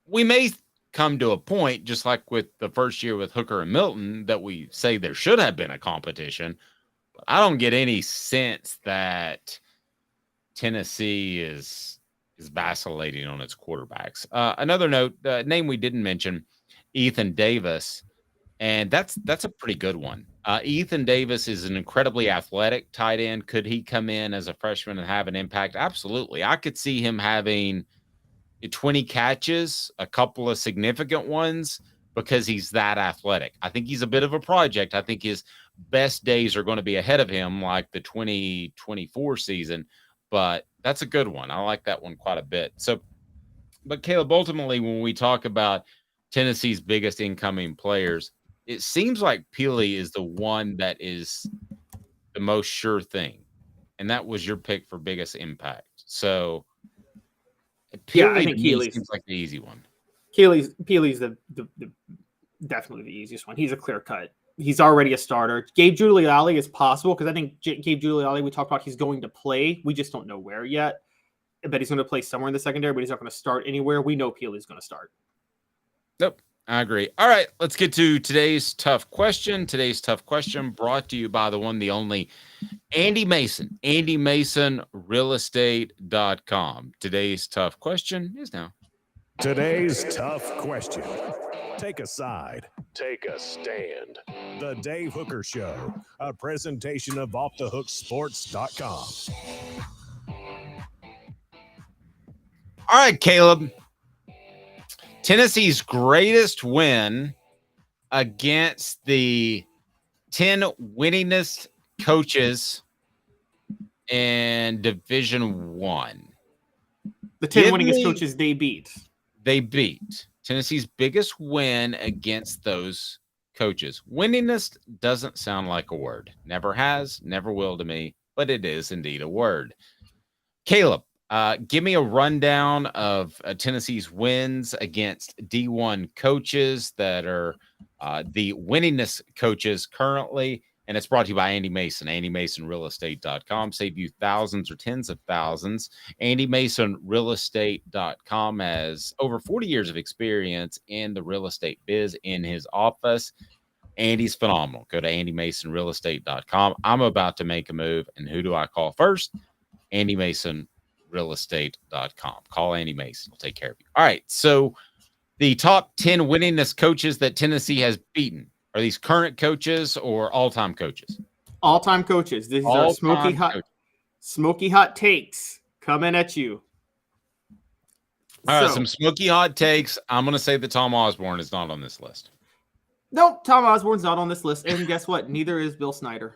we may come to a point, just like with the first year with Hooker and Milton, that we say there should have been a competition. But I don't get any sense that Tennessee is vacillating on its quarterbacks. Another note, name we didn't mention, Ethan Davis, and that's a pretty good one. Ethan Davis is an incredibly athletic tight end. Could he come in as a freshman and have an impact? Absolutely. I could see him having 20 catches, a couple of significant ones, because he's that athletic. I think he's a bit of a project. I think his best days are going to be ahead of him, like the 2024 season, but that's a good one. I like that one quite a bit. So, but Caleb, ultimately, when we talk about Tennessee's biggest incoming players, it seems like Peely is the one that is the most sure thing. And that was your pick for biggest impact. So, Peely, I think Keeley's seems like the easy one. Peely's the definitely the easiest one. He's a clear cut. He's already a starter. Gabe Giuliani is possible because I think Gabe Giuliani, we talked about he's going to play. We just don't know where yet. But he's going to play somewhere in the secondary, but he's not going to start anywhere. We know Peely's going to start. Nope. I agree. All right, let's get to today's tough question. Today's tough question brought to you by the one, the only Andy Mason, AndyMasonRealEstate.com. Today's tough question is now. Today's tough question. Take a side. Take a stand. The Dave Hooker Show, a presentation of OffTheHookSports.com. All right, Caleb. Tennessee's greatest win against the 10 winningest coaches in Division One. The 10 winningest coaches they beat. They beat. Tennessee's biggest win against those coaches. Winningest doesn't sound like a word. Never has, never will to me, but it is indeed a word. Caleb, give me a rundown of Tennessee's wins against D1 coaches that are the winningest coaches currently. And it's brought to you by Andy Mason, AndyMasonRealEstate.com. Save you thousands or tens of thousands. AndyMasonRealEstate.com has over 40 years of experience in the real estate biz in his office. Andy's phenomenal. Go to AndyMasonRealEstate.com. I'm about to make a move. And who do I call first? Andy Mason. Realestate.com. Call Andy Mason. He'll take care of you. All right. So the top 10 winningest coaches that Tennessee has beaten, are these current coaches or all-time coaches? All-time coaches. These are smoky hot takes coming at you. All right. Some smoky hot takes. I'm going to say that Tom Osborne is not on this list. Nope. Tom Osborne's not on this list. And guess what? Neither is Bill Snyder.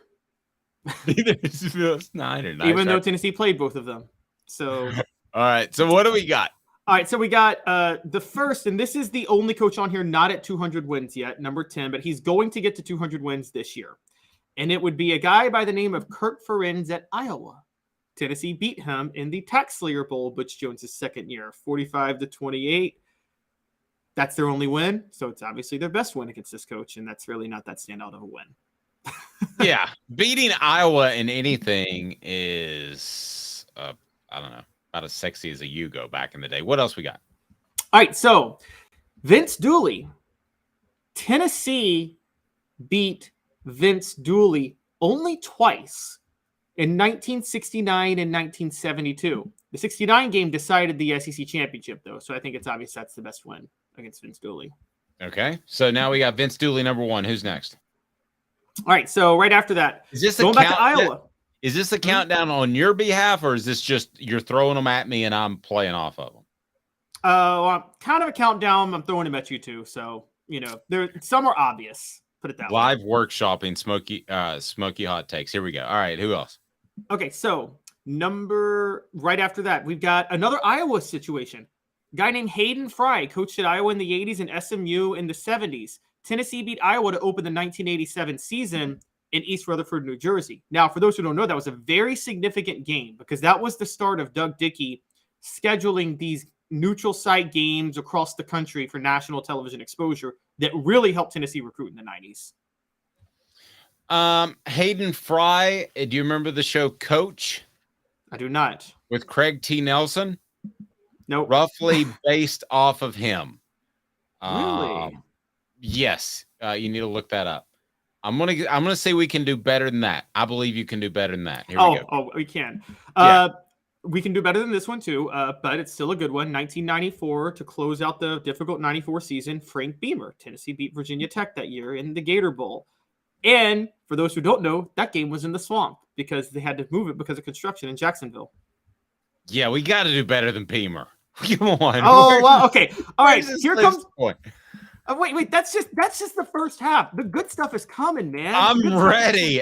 Neither is Bill Snyder. Nice. Even though Tennessee played both of them. So, all right. So, what do we got? All right. So, we got the first, and this is the only coach on here not at 200 wins yet, number 10, but he's going to get to 200 wins this year. And it would be a guy by the name of Kurt Ferenz at Iowa. Tennessee beat him in the Tax Slayer Bowl, Butch Jones' second year, 45-28. That's their only win. So, it's obviously their best win against this coach, and that's really not that standout of a win. Yeah. Beating Iowa in anything is I don't know, about as sexy as a Yugo back in the day. What else we got? All right, so Vince Dooley. Tennessee beat Vince Dooley only twice in 1969 and 1972. The 69 game decided the SEC championship, though, so I think it's obvious that's the best win against Vince Dooley. Okay, so now we got Vince Dooley number 1. Who's next? All right, so right after that, is this going back to Iowa. Is this a countdown on your behalf, or is this just you're throwing them at me and I'm playing off of them? Well, kind of a countdown. I'm throwing them at you too. So, some are obvious. Put it that way. Live workshopping smoky hot takes. Here we go. All right, who else? Okay, so right after that, we've got another Iowa situation. A guy named Hayden Fry coached at Iowa in the 80s and SMU in the 70s. Tennessee beat Iowa to open the 1987 season in East Rutherford, New Jersey. Now, for those who don't know, that was a very significant game because that was the start of Doug Dickey scheduling these neutral site games across the country for national television exposure that really helped Tennessee recruit in the 90s. Hayden Fry, do you remember the show Coach? I do not. With Craig T. Nelson? Nope. Roughly based off of him. Really? Yes. You need to look that up. I'm gonna say we can do better than that. I believe you can do better than that. Here we go. Oh, we can. Yeah. We can do better than this one too, but it's still a good one. 1994 to close out the difficult 94 season. Frank Beamer, Tennessee beat Virginia Tech that year in the Gator Bowl. And for those who don't know, that game was in the swamp because they had to move it because of construction in Jacksonville. Yeah, we got to do better than Beamer. Come on. Oh, well, okay. All right. Here comes. Point? Wait. That's just the first half. The good stuff is coming, man. I'm ready.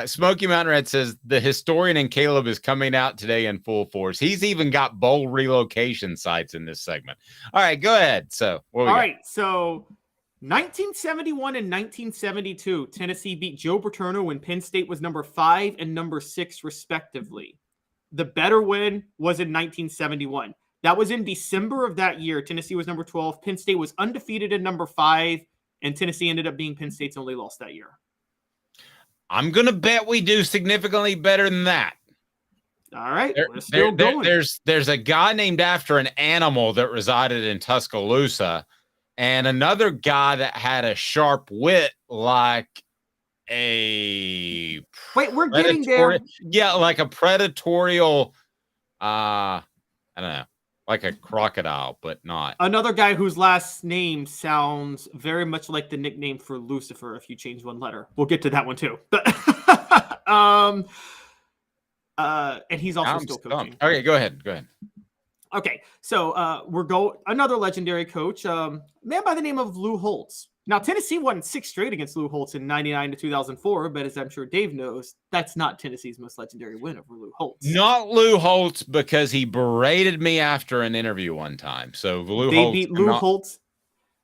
Smoky Mountain Red says the historian in Caleb is coming out today in full force. He's even got bowl relocation sites in this segment. All right, go ahead. So, what we got? Right. So, 1971 and 1972, Tennessee beat Joe Paterno when Penn State was number 5 and number 6, respectively. The better win was in 1971. That was in December of that year. Tennessee was number 12. Penn State was undefeated at number 5, and Tennessee ended up being Penn State's only loss that year. I'm going to bet we do significantly better than that. All right. We're still going. There's a guy named after an animal that resided in Tuscaloosa, and another guy that had a sharp wit like a... Wait, we're getting there. Yeah, like a predatorial... I don't know. Like a crocodile, but not. Another guy whose last name sounds very much like the nickname for Lucifer if you change one letter. We'll get to that one too. But and he's also still coaching. Okay, go ahead. Okay, so another legendary coach, man by the name of Lou Holtz. Now, Tennessee won 6 straight against Lou Holtz in 99 to 2004, but as I'm sure Dave knows, that's not Tennessee's most legendary win over Lou Holtz. Not Lou Holtz because he berated me after an interview one time. So they beat Lou Holtz.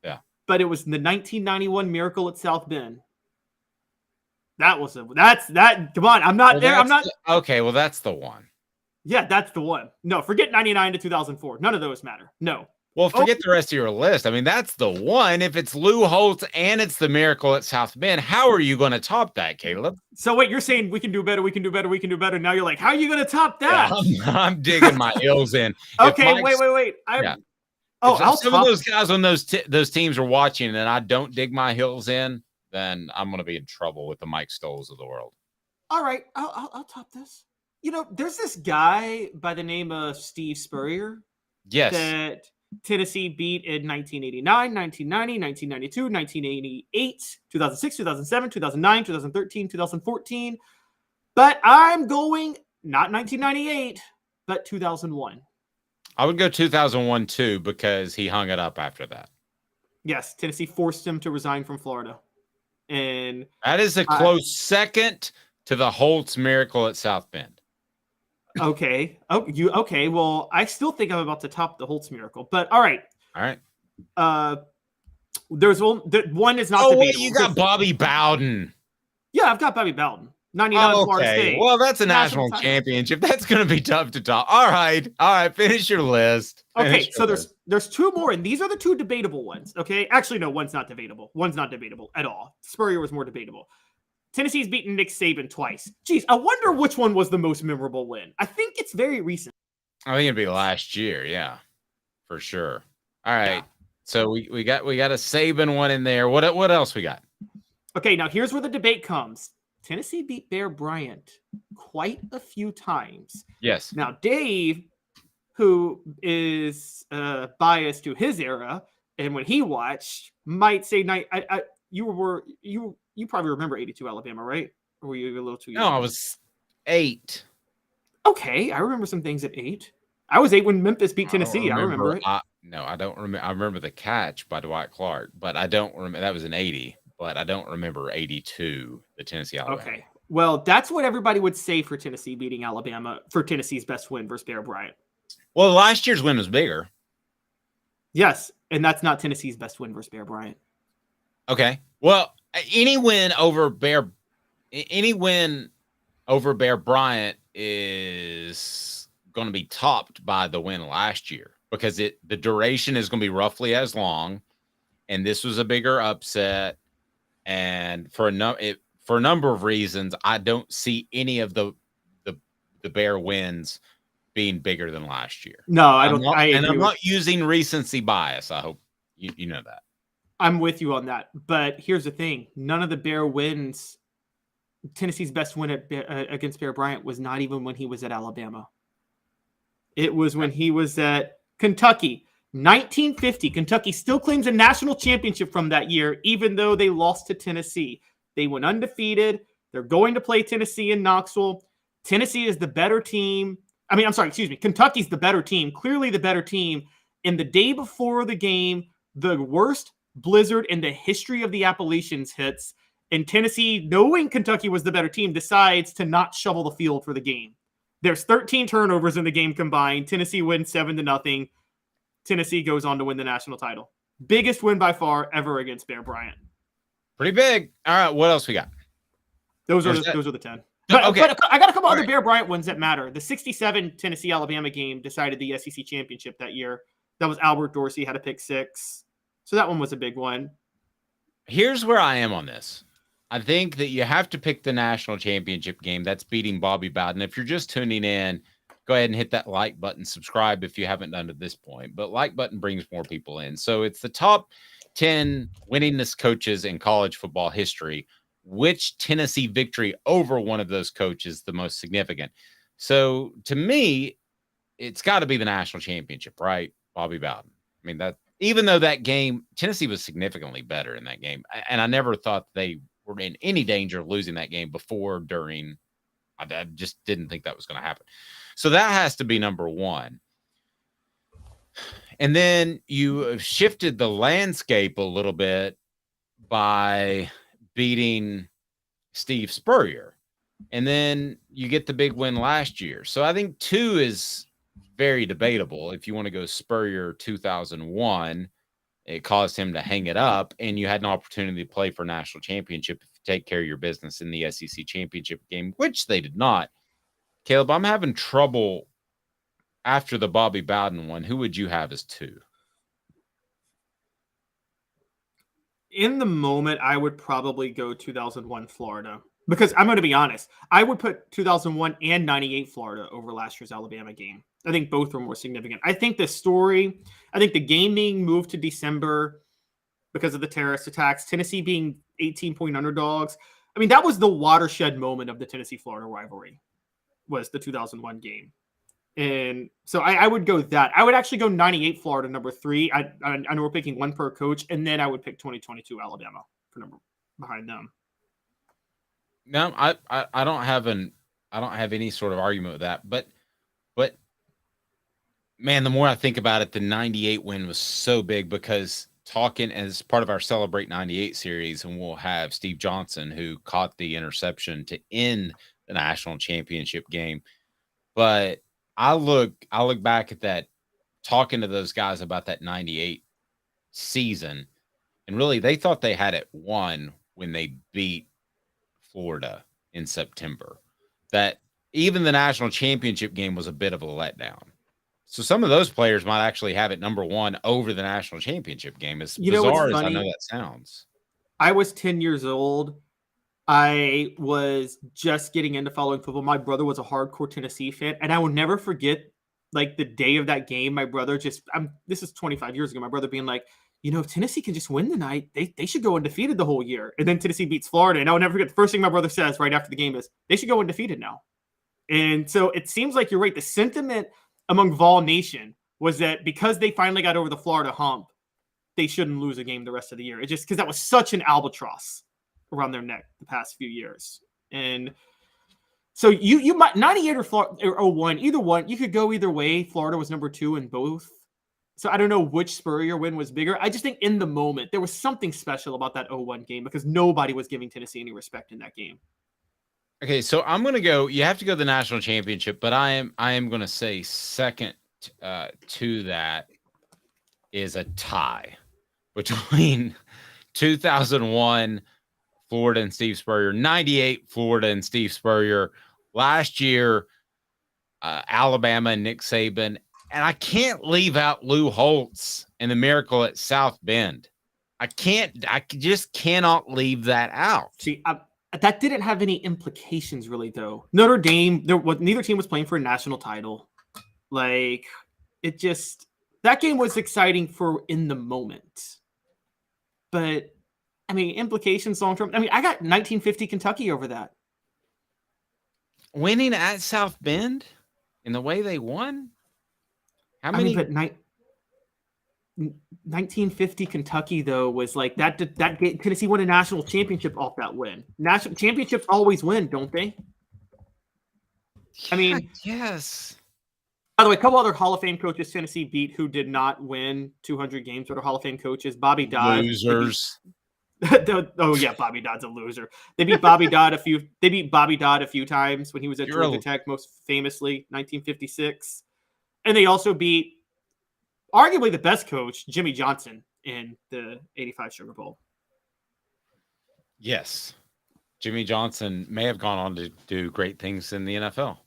Yeah. But it was the 1991 Miracle at South Bend. Come on, I'm not there. Okay, well, that's the one. Yeah, that's the one. No, forget 99 to 2004. None of those matter. No. Well, forget the rest of your list. I mean, that's the one. If it's Lou Holtz and it's the Miracle at South Bend, how are you going to top that, Caleb? So wait, you're saying we can do better, we can do better, we can do better. Now you're like, how are you going to top that? Yeah, I'm digging my heels in. Okay, wait. Some of those guys on those teams are watching and I don't dig my heels in, then I'm going to be in trouble with the Mike Stoles of the world. All right, I'll top this. You know, there's this guy by the name of Steve Spurrier. Yes. That Tennessee beat in 1989, 1990, 1992, 1988, 2006, 2007, 2009, 2013, 2014. But I'm going not 1998, but 2001. I would go 2001 too because he hung it up after that. Yes, Tennessee forced him to resign from Florida. And that is a close second to the Holtz Miracle at South Bend. Okay. Okay. Well, I still think I'm about to top the Holtz Miracle, but all right. There's one is not. Oh wait, you got Bobby Bowden. Yeah, I've got Bobby Bowden. 99 Florida State. Well, that's a national championship. That's going to be tough to top. All right. Finish your list. There's 2 more, and these are the 2 debatable ones. Okay. Actually, no, one's not debatable. One's not debatable at all. Spurrier was more debatable. Tennessee's beaten Nick Saban twice. Geez, I wonder which one was the most memorable win. I think it's very recent. I think it'd be last year, yeah, for sure. All right, yeah. So we got a Saban one in there. What else we got? Okay, now here's where the debate comes. Tennessee beat Bear Bryant quite a few times. Yes. Now Dave, who is biased to his era, and when he watched, might say, you probably remember 82 Alabama, right? Or were you a little too young? No, I was 8. Okay, I remember some things at 8. I was 8 when Memphis beat Tennessee. I remember it. No, I don't remember. I remember the catch by Dwight Clark, but I don't remember. That was in 80. but I don't remember 82, the Tennessee-Alabama. Okay. Well, that's what everybody would say for Tennessee beating Alabama, for Tennessee's best win versus Bear Bryant. Well, last year's win was bigger. Yes, and that's not Tennessee's best win versus Bear Bryant. Okay. Well, any win over Bear Bryant is going to be topped by the win last year because the duration is going to be roughly as long, and this was a bigger upset. And for a number of reasons, I don't see any of the Bear wins being bigger than last year. No, I don't. I'm not using recency bias. I hope you know that. I'm with you on that. But here's the thing: none of the Bear wins. Tennessee's best win against Bear Bryant was not even when he was at Alabama. It was when he was at Kentucky. 1950. Kentucky still claims a national championship from that year, even though they lost to Tennessee. They went undefeated. They're going to play Tennessee in Knoxville. Tennessee is the better team. Kentucky's the better team, clearly the better team. And the day before the game, the worst blizzard in the history of the Appalachians hits. And Tennessee, knowing Kentucky was the better team, decides to not shovel the field for the game. There's 13 turnovers in the game combined. Tennessee wins 7-0. Tennessee goes on to win the national title. Biggest win by far ever against Bear Bryant. Pretty big. All right, what else we got? Those are the 10. But I got a couple other Bear Bryant ones that matter. The 67 Tennessee-Alabama game decided the SEC championship that year. That was Albert Dorsey had a pick six. So that one was a big one. Here's where I am on this. I think that you have to pick the national championship game. That's beating Bobby Bowden. If you're just tuning in, go ahead and hit that like button, subscribe if you haven't done at this point. But like button brings more people in. So it's the top 10 winningest coaches in college football history. Which Tennessee victory over one of those coaches the most significant? So to me, it's got to be the national championship, right? Bobby Bowden. I mean, that even though that game, Tennessee was significantly better in that game. And I never thought they were in any danger of losing that game before, during. I just didn't think that was going to happen. So that has to be number one. And then you have shifted the landscape a little bit by beating Steve Spurrier. And then you get the big win last year. So I think 2 is very debatable. If you want to go Spurrier 2001, it caused him to hang it up, and you had an opportunity to play for a national championship if you take care of your business in the SEC championship game, which they did not. Caleb, I'm having trouble after the Bobby Bowden one. Who would you have as 2? In the moment, I would probably go 2001 Florida. Because I'm going to be honest, I would put 2001 and 98 Florida over last year's Alabama game. I think both were more significant. I think the game being moved to December because of the terrorist attacks, Tennessee being 18-point underdogs. I mean, that was the watershed moment of the Tennessee-Florida rivalry, was the 2001 game. And so I would go that. I would actually go 98 Florida, number 3. I know we're picking one per coach, and then I would pick 2022 Alabama for number behind them. No, I don't have any sort of argument with that. But man, the more I think about it, the 98 win was so big because talking as part of our Celebrate 98 series, and we'll have Steve Johnson, who caught the interception to end the national championship game. But I look back at that, talking to those guys about that 98 season, and really they thought they had it won when they beat Florida in September. That even the national championship game was a bit of a letdown. So some of those players might actually have it number 1 over the national championship game. As bizarre as I know that sounds. I was 10 years old. I was just getting into following football. My brother was a hardcore Tennessee fan, and I will never forget, like, the day of that game. My brother this is 25 years ago. My brother being like, if Tennessee can just win the night, they should go undefeated the whole year. And then Tennessee beats Florida. And I will never forget, the first thing my brother says right after the game is, they should go undefeated now. And so it seems like you're right. The sentiment among Vol Nation was that because they finally got over the Florida hump, they shouldn't lose a game the rest of the year. It just because that was such an albatross around their neck the past few years. And so you might 98 or 01, either one, you could go either way. Florida was number 2 in both So I don't know which Spurrier win was bigger. I just think in the moment, there was something special about that 0-1 game because nobody was giving Tennessee any respect in that game. Okay, so I'm going to go. You have to go to the national championship, but I am going to say second to that is a tie between 2001 Florida and Steve Spurrier, 98 Florida and Steve Spurrier, last year Alabama and Nick Saban, and I can't leave out Lou Holtz and the miracle at South Bend. I just cannot leave that out. See, that didn't have any implications really, though. Notre Dame, neither team was playing for a national title. Like, that game was exciting for in the moment. But, I mean, implications long-term. I mean, I got 1950 Kentucky over that. Winning at South Bend in the way they won? How many? 1950 Kentucky, though, was like that game, Tennessee won a national championship off that win. National championships always win, don't they? I mean, yes. By the way, a couple other Hall of Fame coaches Tennessee beat who did not win 200 games, but are Hall of Fame coaches. Bobby Dodd. Losers. Oh yeah, Bobby Dodd's a loser. They beat Bobby Dodd a few times when he was at Georgia Tech, most famously 1956, and they also beat arguably the best coach, Jimmy Johnson, in the '85 Sugar Bowl. Yes, Jimmy Johnson may have gone on to do great things in the NFL.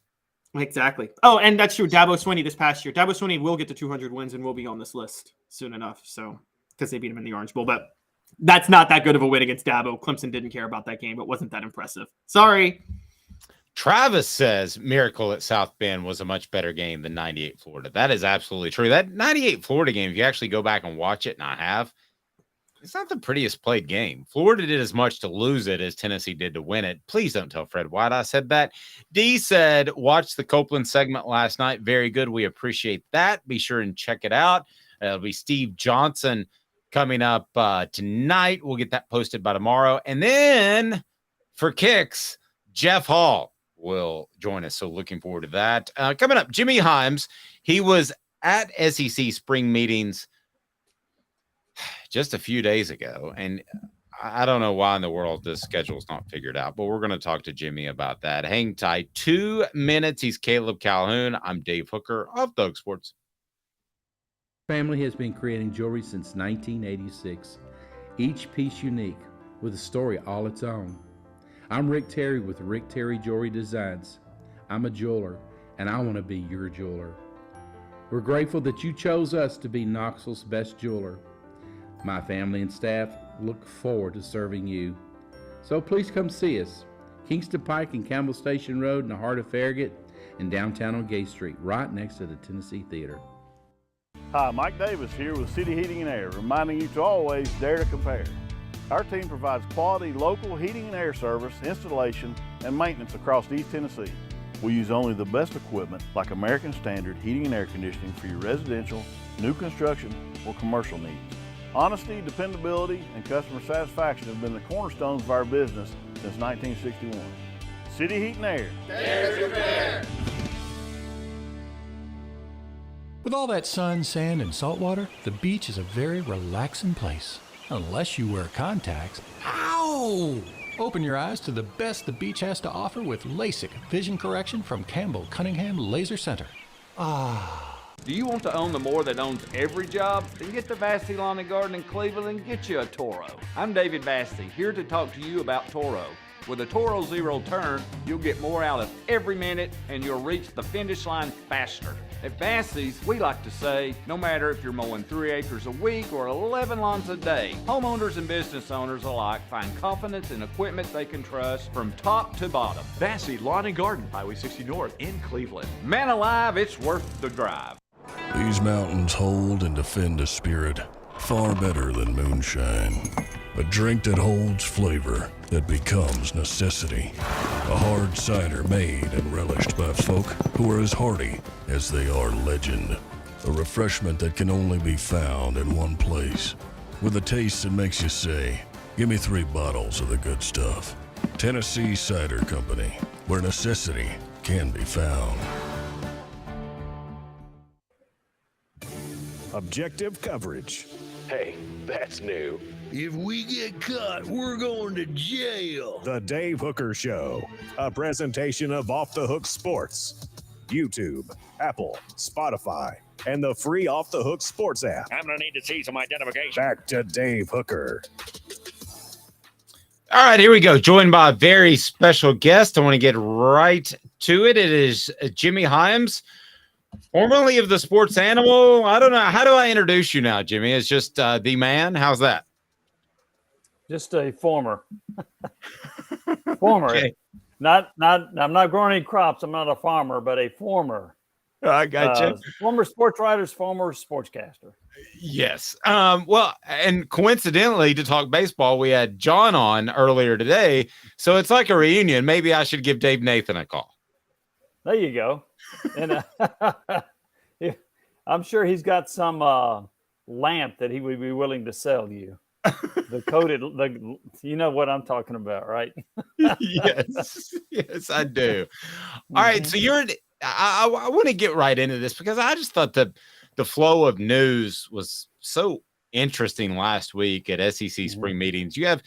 Exactly. Oh, and that's true. Dabo Swinney this past year. Dabo Swinney will get to 200 wins and will be on this list soon enough. So, because they beat him in the Orange Bowl, but that's not that good of a win against Dabo. Clemson didn't care about that game. It wasn't that impressive. Sorry. Travis says Miracle at South Bend was a much better game than 98 Florida. That is absolutely true. That 98 Florida game, if you actually go back and watch it, and I have, it's not the prettiest played game. Florida did as much to lose it as Tennessee did to win it. Please don't tell Fred White I said that. D said, watch the Copeland segment last night. Very good. We appreciate that. Be sure and check it out. It'll be Steve Johnson coming up tonight. We'll get that posted by tomorrow. And then for kicks, Jeff Hall will join us. So looking forward to that. Coming up, Jimmy Hyams. He was at SEC spring meetings just a few days ago, and I don't know why in the world this schedule is not figured out, but we're going to talk to Jimmy about that. Hang tight. 2 minutes. He's Caleb Calhoun. I'm Dave Hooker of Thug Sports. Family has been creating jewelry since 1986, each piece unique with a story all its own. I'm Rick Terry with Rick Terry Jewelry Designs. I'm a jeweler, and I want to be your jeweler. We're grateful that you chose us to be Knoxville's best jeweler. My family and staff look forward to serving you. So please come see us. Kingston Pike and Campbell Station Road in the heart of Farragut and downtown on Gay Street, right next to the Tennessee Theater. Hi, Mike Davis here with City Heating and Air, reminding you to always dare to compare. Our team provides quality local heating and air service, installation, and maintenance across East Tennessee. We use only the best equipment like American Standard heating and air conditioning for your residential, new construction, or commercial needs. Honesty, dependability, and customer satisfaction have been the cornerstones of our business since 1961. City Heat and Air. Dare to compare. With all that sun, sand, and salt water, the beach is a very relaxing place. Unless you wear contacts. Ow! Open your eyes to the best the beach has to offer with LASIK vision correction from Campbell Cunningham Laser Center. Ah. Do you want to own the more that owns every job? Then get to Vassy Lawn and Garden in Cleveland and get you a Toro. I'm David Vassy, here to talk to you about Toro. With a Toro Zero Turn, you'll get more out of every minute and you'll reach the finish line faster. At Vassy's, we like to say, no matter if you're mowing 3 acres a week or 11 lawns a day, homeowners and business owners alike find confidence in equipment they can trust from top to bottom. Vassy Lawn and Garden, Highway 60 North in Cleveland. Man alive, it's worth the drive. These mountains hold and defend a spirit far better than moonshine. A drink that holds flavor that becomes necessity. A hard cider made and relished by folk who are as hearty as they are legend. A refreshment that can only be found in one place. With a taste that makes you say, give me 3 bottles of the good stuff. Tennessee Cider Company, where necessity can be found. objective coverage. Hey, that's new. If we get caught, we're going to jail. The Dave Hooker Show, a presentation of Off the Hook Sports. YouTube, Apple, Spotify, and the free Off the Hook Sports app. I'm going to need to see some identification. Back to Dave Hooker. All right, here we go. Joined by a very special guest. I want to get right to it. It is Jimmy Hyams, formerly of the Sports Animal. I don't know. How do I introduce you now, Jimmy? It's just the man. How's that? Just a former. Former. Okay. I'm not growing any crops. I'm not a farmer, but a former. I got you. Former sports writer, former sportscaster. Yes. Well, and coincidentally, to talk baseball, we had John on earlier today. So it's like a reunion. Maybe I should give Dave Nathan a call. There you go. And I'm sure he's got some lamp that he would be willing to sell you. You know what I'm talking about, right? Yes, I do. All right, so I want to get right into this because I just thought the flow of news was so interesting last week at SEC spring meetings. You have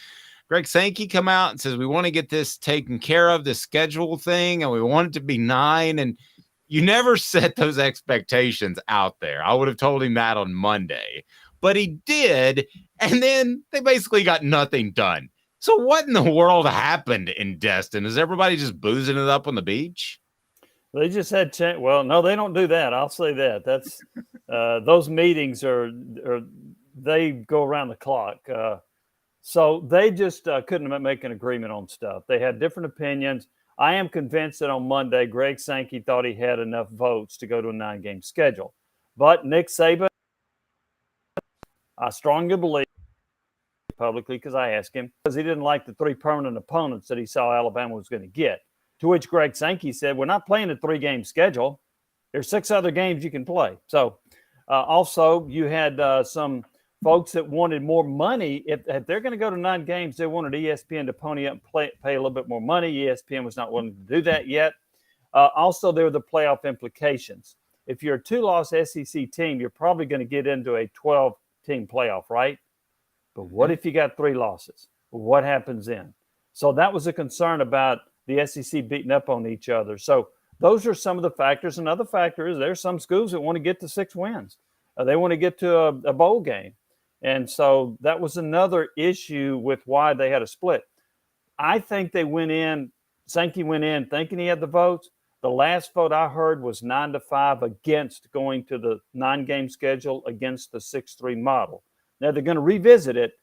Greg Sankey come out and says we want to get this taken care of, this schedule thing, and we want it to be 9. And you never set those expectations out there. I would have told him that on Monday. But he did, and then they basically got nothing done. So what in the world happened in Destin? Is everybody just boozing it up on the beach? They just had well, no, they don't do that. I'll say that. That's those meetings are they go around the clock. So they just couldn't make an agreement on stuff. They had different opinions. I am convinced that on Monday, Greg Sankey thought he had enough votes to go to a 9-game schedule. But Nick Saban, I strongly believe publicly because I asked him because he didn't like the 3 permanent opponents that he saw Alabama was going to get. To which Greg Sankey said, we're not playing a 3-game schedule. There's 6 other games you can play. So also you had some folks that wanted more money. If they're going to go to 9 games, they wanted ESPN to pony up and pay a little bit more money. ESPN was not willing to do that yet. Also, there were the playoff implications. If you're a 2-loss SEC team, you're probably going to get into a 12-team playoff, right? But what if you got 3 losses? What happens then? So that was a concern about the SEC beating up on each other. So those are some of the factors. Another factor is there's some schools that want to get to 6 wins. They want to get to a bowl game. And so that was another issue with why they had a split. I think Sankey went in thinking he had the votes. The last vote I heard was 9-5 against going to the 9-game schedule against the 6-3 model. Now they're going to revisit it,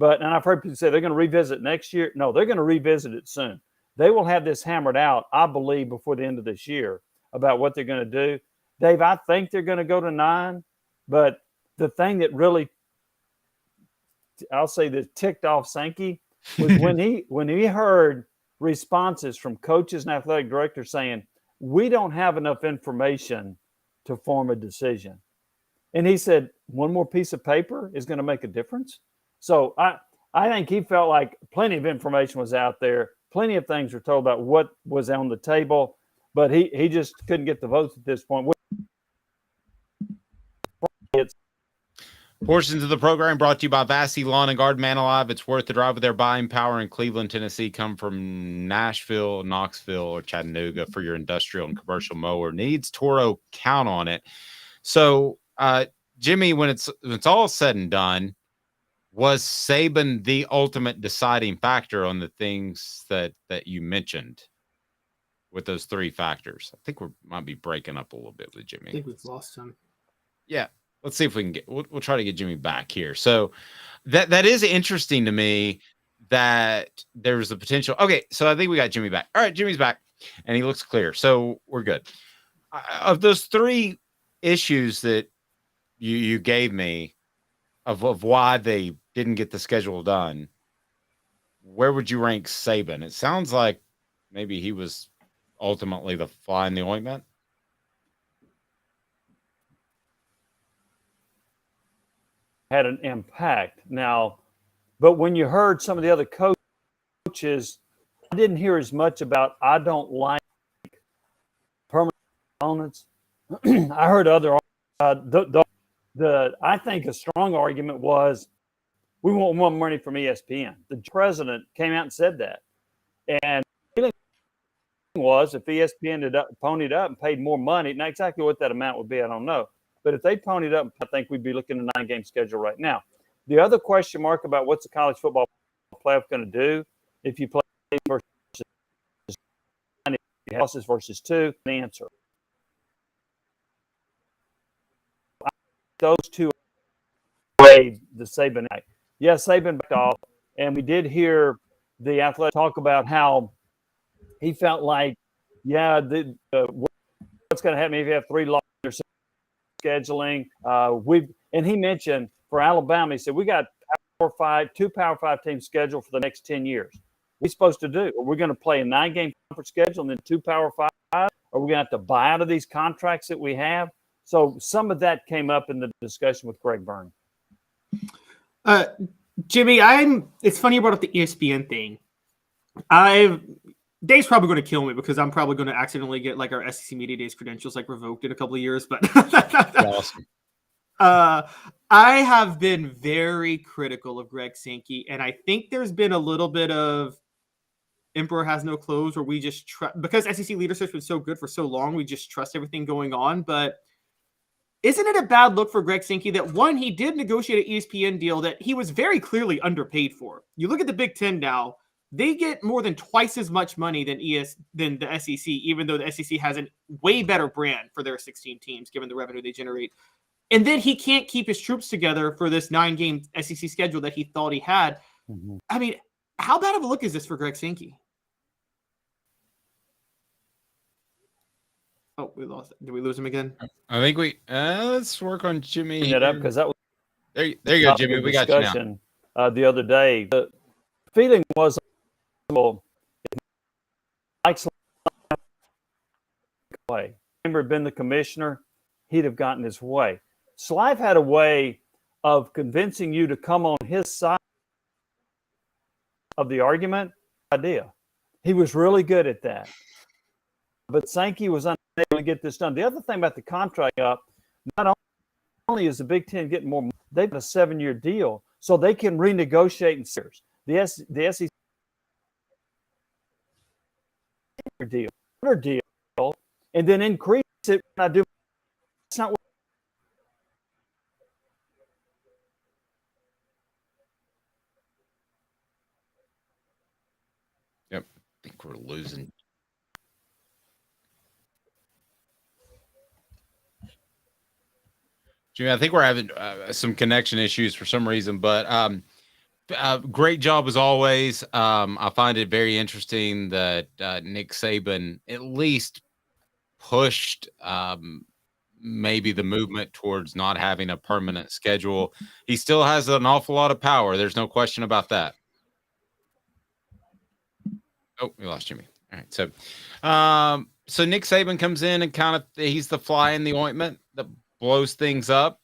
and I've heard people say they're going to revisit it next year. No, they're going to revisit it soon. They will have this hammered out, I believe, before the end of this year about what they're going to do. Dave, I think they're going to go to 9, but the thing that really, I'll say that ticked off Sankey was when he heard responses from coaches and athletic directors saying, we don't have enough information to form a decision. And he said, one more piece of paper is going to make a difference. So I think he felt like plenty of information was out there. Plenty of things were told about what was on the table, but he just couldn't get the votes at this point. Portions of the program brought to you by Vassy Lawn and Garden. Man alive, it's worth the drive with their buying power in Cleveland, Tennessee. Come from Nashville, Knoxville, or Chattanooga for your industrial and commercial mower needs. Toro, count on it. So, Jimmy, when it's all said and done, was Saban the ultimate deciding factor on the things that you mentioned with those 3 factors? I think we might be breaking up a little bit with Jimmy. I think we've lost him. Yeah. Let's see if we can we'll try to get Jimmy back here. So that is interesting to me that there's a potential. Okay. So I think we got Jimmy back. All right. Jimmy's back and he looks clear. So we're good. Of those 3 issues that you gave me of why they didn't get the schedule done, where would you rank Saban? It sounds like maybe he was ultimately the fly in the ointment. Had an impact now, but when you heard some of the other coaches, I didn't hear as much about I don't like permanent opponents. I heard other I think a strong argument was we want more money from ESPN. The president came out and said that. And the feeling was if ESPN had ponied up and paid more money, not exactly what that amount would be, I don't know. But if they ponied up, I think we'd be looking at a 9-game schedule right now. The other question mark about what's the college football playoff going to do if you play versus losses versus 2, the answer. Those two played the Saban night. Yes, Saban backed off, and we did hear the Athletic talk about how he felt like, what's going to happen if you have 3 losses scheduling. And he mentioned for Alabama, he said, we got 2 Power 5 teams scheduled for the next 10 years. What are we supposed to do? Are we going to play a 9-game conference schedule and then 2 Power 5? Are we going to have to buy out of these contracts that we have? So some of that came up in the discussion with Greg Byrne. Jimmy, it's funny you brought up the ESPN thing. Dave's probably going to kill me because I'm probably going to accidentally get like our SEC Media Days credentials like revoked in a couple of years. But awesome. I have been very critical of Greg Sankey, and I think there's been a little bit of Emperor has no clothes where we just because SEC leadership's been so good for so long, we just trust everything going on. But isn't it a bad look for Greg Sankey that, one, he did negotiate an ESPN deal that he was very clearly underpaid for? You look at the Big Ten now, they get more than twice as much money than the SEC, even though the SEC has a way better brand for their 16 teams, given the revenue they generate. And then he can't keep his troops together for this 9-game SEC schedule that he thought he had. Mm-hmm. I mean, how bad of a look is this for Greg Sankey? Oh, we lost. Did we lose him again? I think let's work on Jimmy. That up because that was there you go, Jimmy. We got you now. The other day, the feeling was, well, if Mike's way, Remember, had been the commissioner, he'd have gotten his way. Slive had a way of convincing you to come on his side of the argument. Idea. He was really good at that. But Sankey was unable to get this done. The other thing about the contract up, not only is the Big Ten getting more money, they've got a 7-year deal, so they can renegotiate in series. The SEC deal, and then increase it when I do. It's not. Yep, I think we're losing. Jimmy, I think we're having some connection issues for some reason, but great job as always. I find it very interesting that Nick Saban at least pushed maybe the movement towards not having a permanent schedule. He still has an awful lot of power. There's no question about that. Oh, we lost Jimmy. All right. So Nick Saban comes in and he's the fly in the ointment that blows things up.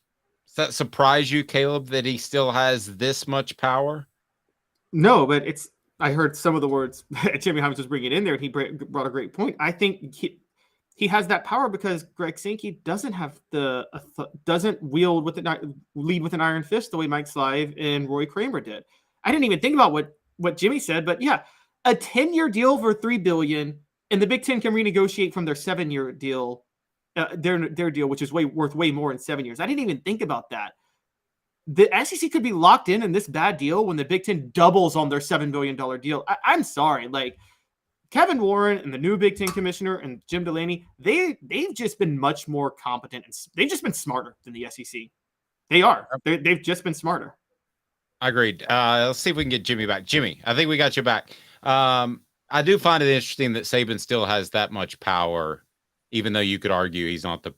Does that surprise you, Caleb, that he still has this much power? No, but I heard some of the words Jimmy Hyams was bringing in there, and he brought a great point. I think he has that power because Greg Sankey doesn't have doesn't lead with an iron fist the way Mike Slive and Roy Kramer did. I didn't even think about what Jimmy said, but yeah, a 10-year deal for $3 billion, and the Big Ten can renegotiate from their 7-year deal. Their deal, which is worth way more in 7 years. I didn't even think about that. The SEC could be locked in this bad deal when the Big Ten doubles on their $7 billion deal. I'm sorry. Like, Kevin Warren and the new Big Ten commissioner and Jim Delaney, they've just been much more competent, and they've just been smarter than the SEC. They are. They've just been smarter. Agreed. Let's see if we can get Jimmy back. Jimmy, I think we got you back. I do find it interesting that Saban still has that much power, even though you could argue he's not the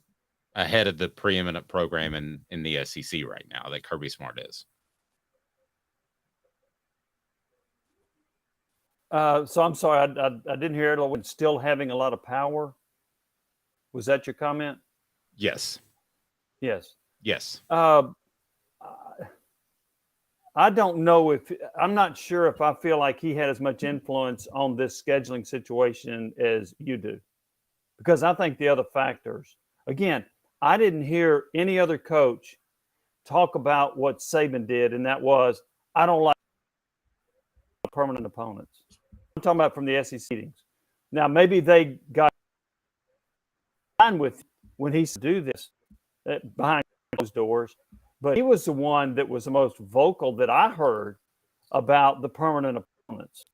ahead of the preeminent program in the SEC right now that Kirby Smart is. So I'm sorry, I didn't hear it. When still having a lot of power. Was that your comment? Yes. Yes. Yes. I don't know I'm not sure if I feel like he had as much influence on this scheduling situation as you do. Because I think the other factors, again, I didn't hear any other coach talk about what Saban did, and that was, I don't like permanent opponents. I'm talking about from the SEC meetings. Now, maybe they got fine with when he do this behind closed doors, but he was the one that was the most vocal that I heard about the permanent opponents.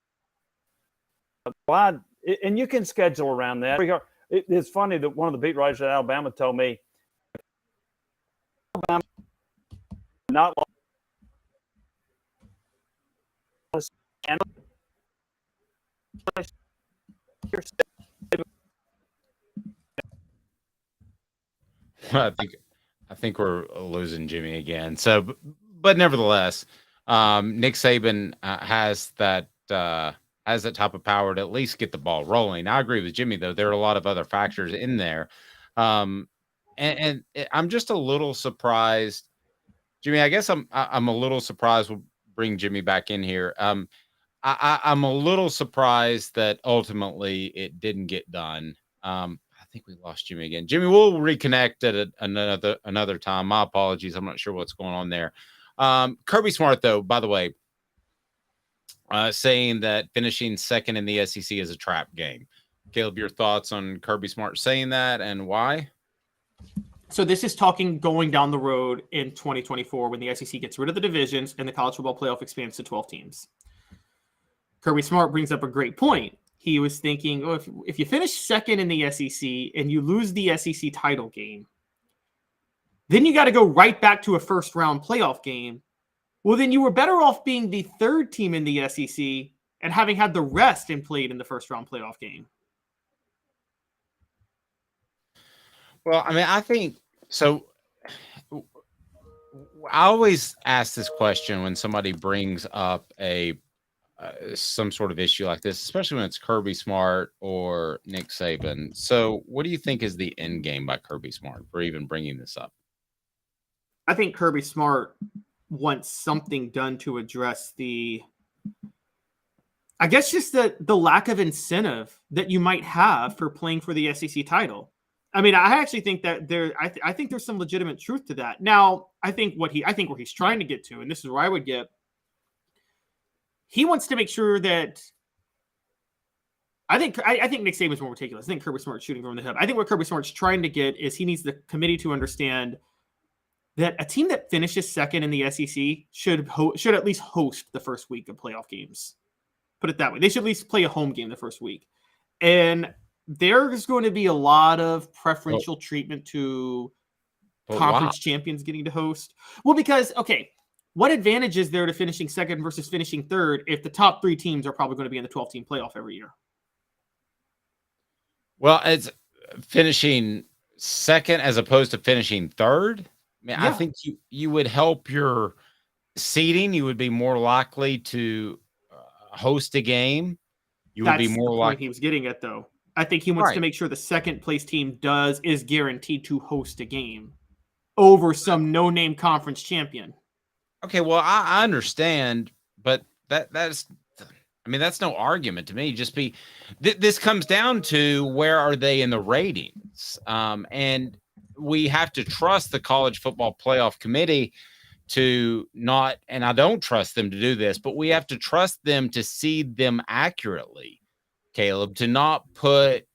Why? And you can schedule around that. It's funny that one of the beat writers at Alabama told me, Alabama not I think we're losing Jimmy again. So, but nevertheless, Nick Saban has that type of power to at least get the ball rolling. I agree with Jimmy, though. There are a lot of other factors in there. And I'm just a little surprised, Jimmy. I guess I'm a little surprised. We'll bring Jimmy back in here. I'm a little surprised that ultimately it didn't get done. I think we lost Jimmy again. Jimmy, we'll reconnect at another time. My apologies. I'm not sure what's going on there. Kirby Smart, though, by the way, saying that finishing second in the SEC is a trap game. Caleb, your thoughts on Kirby Smart saying that and why? So this is talking going down the road in 2024 when the SEC gets rid of the divisions and the college football playoff expands to 12 teams. Kirby Smart brings up a great point. He was thinking, oh, if you finish second in the SEC and you lose the SEC title game, then you got to go right back to a first-round playoff game. Well, then you were better off being the third team in the SEC and having had the rest and played in the first-round playoff game. Well, I mean, I think so. I always ask this question when somebody brings up some sort of issue like this, especially when it's Kirby Smart or Nick Saban. So what do you think is the end game by Kirby Smart for even bringing this up? I think Kirby Smart wants something done to address just the lack of incentive that you might have for playing for the SEC title. I mean, I actually think that I think there's some legitimate truth to that. Now, I think where he's trying to get to, and this is where I would get, he wants to make sure that I think Nick Saban's more ridiculous. I think Kirby Smart's shooting from the hip. I think what Kirby Smart's trying to get is he needs the committee to understand that a team that finishes second in the SEC should at least host the first week of playoff games. Put it that way. They should at least play a home game the first week. And there's going to be a lot of preferential treatment to conference champions getting to host. Well, because, okay, what advantage is there to finishing second versus finishing third if the top three teams are probably going to be in the 12-team playoff every year? Well, it's finishing second as opposed to finishing third. I mean, yeah. I think you would help your seeding. You would be more likely to host a game. Would be more likely. He was getting at, though. I think he wants to make sure the second place team is guaranteed to host a game over some no-name conference champion. Okay, well, I understand, but that's no argument to me. Just this comes down to where are they in the ratings, and we have to trust the College Football Playoff Committee to not, and I don't trust them to do this, but we have to trust them to seed them accurately, Caleb, to not put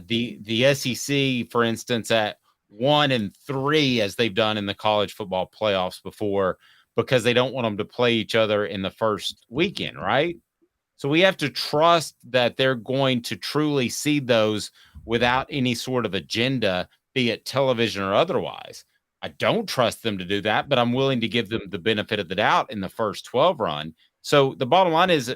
the SEC, for instance, at 1 and 3 as they've done in the college football playoffs before, because they don't want them to play each other in the first weekend, right? So we have to trust that they're going to truly seed those without any sort of agenda, be it television or otherwise. I don't trust them to do that, but I'm willing to give them the benefit of the doubt in the first 12 run. So the bottom line is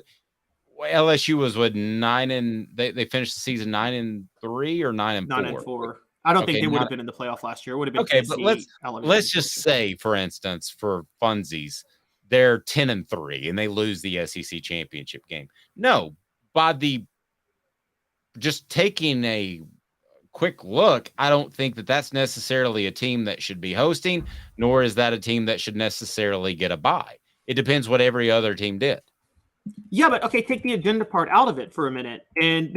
LSU was they finished the season 9-3 or 9-4? 9-4. I don't think they would have been in the playoff last year. It would have been okay, but let's just say, for instance, for funsies, they're 10-3 and they lose the SEC championship game. No, just taking a quick look, I don't think that that's necessarily a team that should be hosting, nor is that a team that should necessarily get a bye. It depends what every other team did. Yeah, but okay, take the agenda part out of it for a minute. And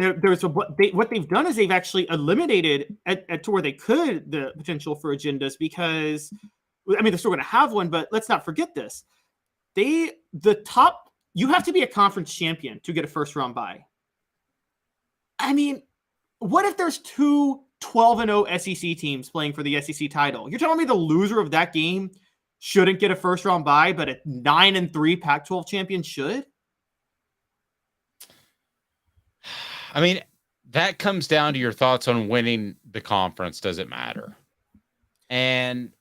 what they've done is they've actually eliminated to where they could the potential for agendas, because I mean, they're still going to have one, but let's not forget this. You have to be a conference champion to get a first round bye. I mean, what if there's two 12-0 SEC teams playing for the SEC title? You're telling me the loser of that game shouldn't get a first round bye, but a 9-3 Pac-12 champion should? I mean, that comes down to your thoughts on winning the conference. Does it matter? And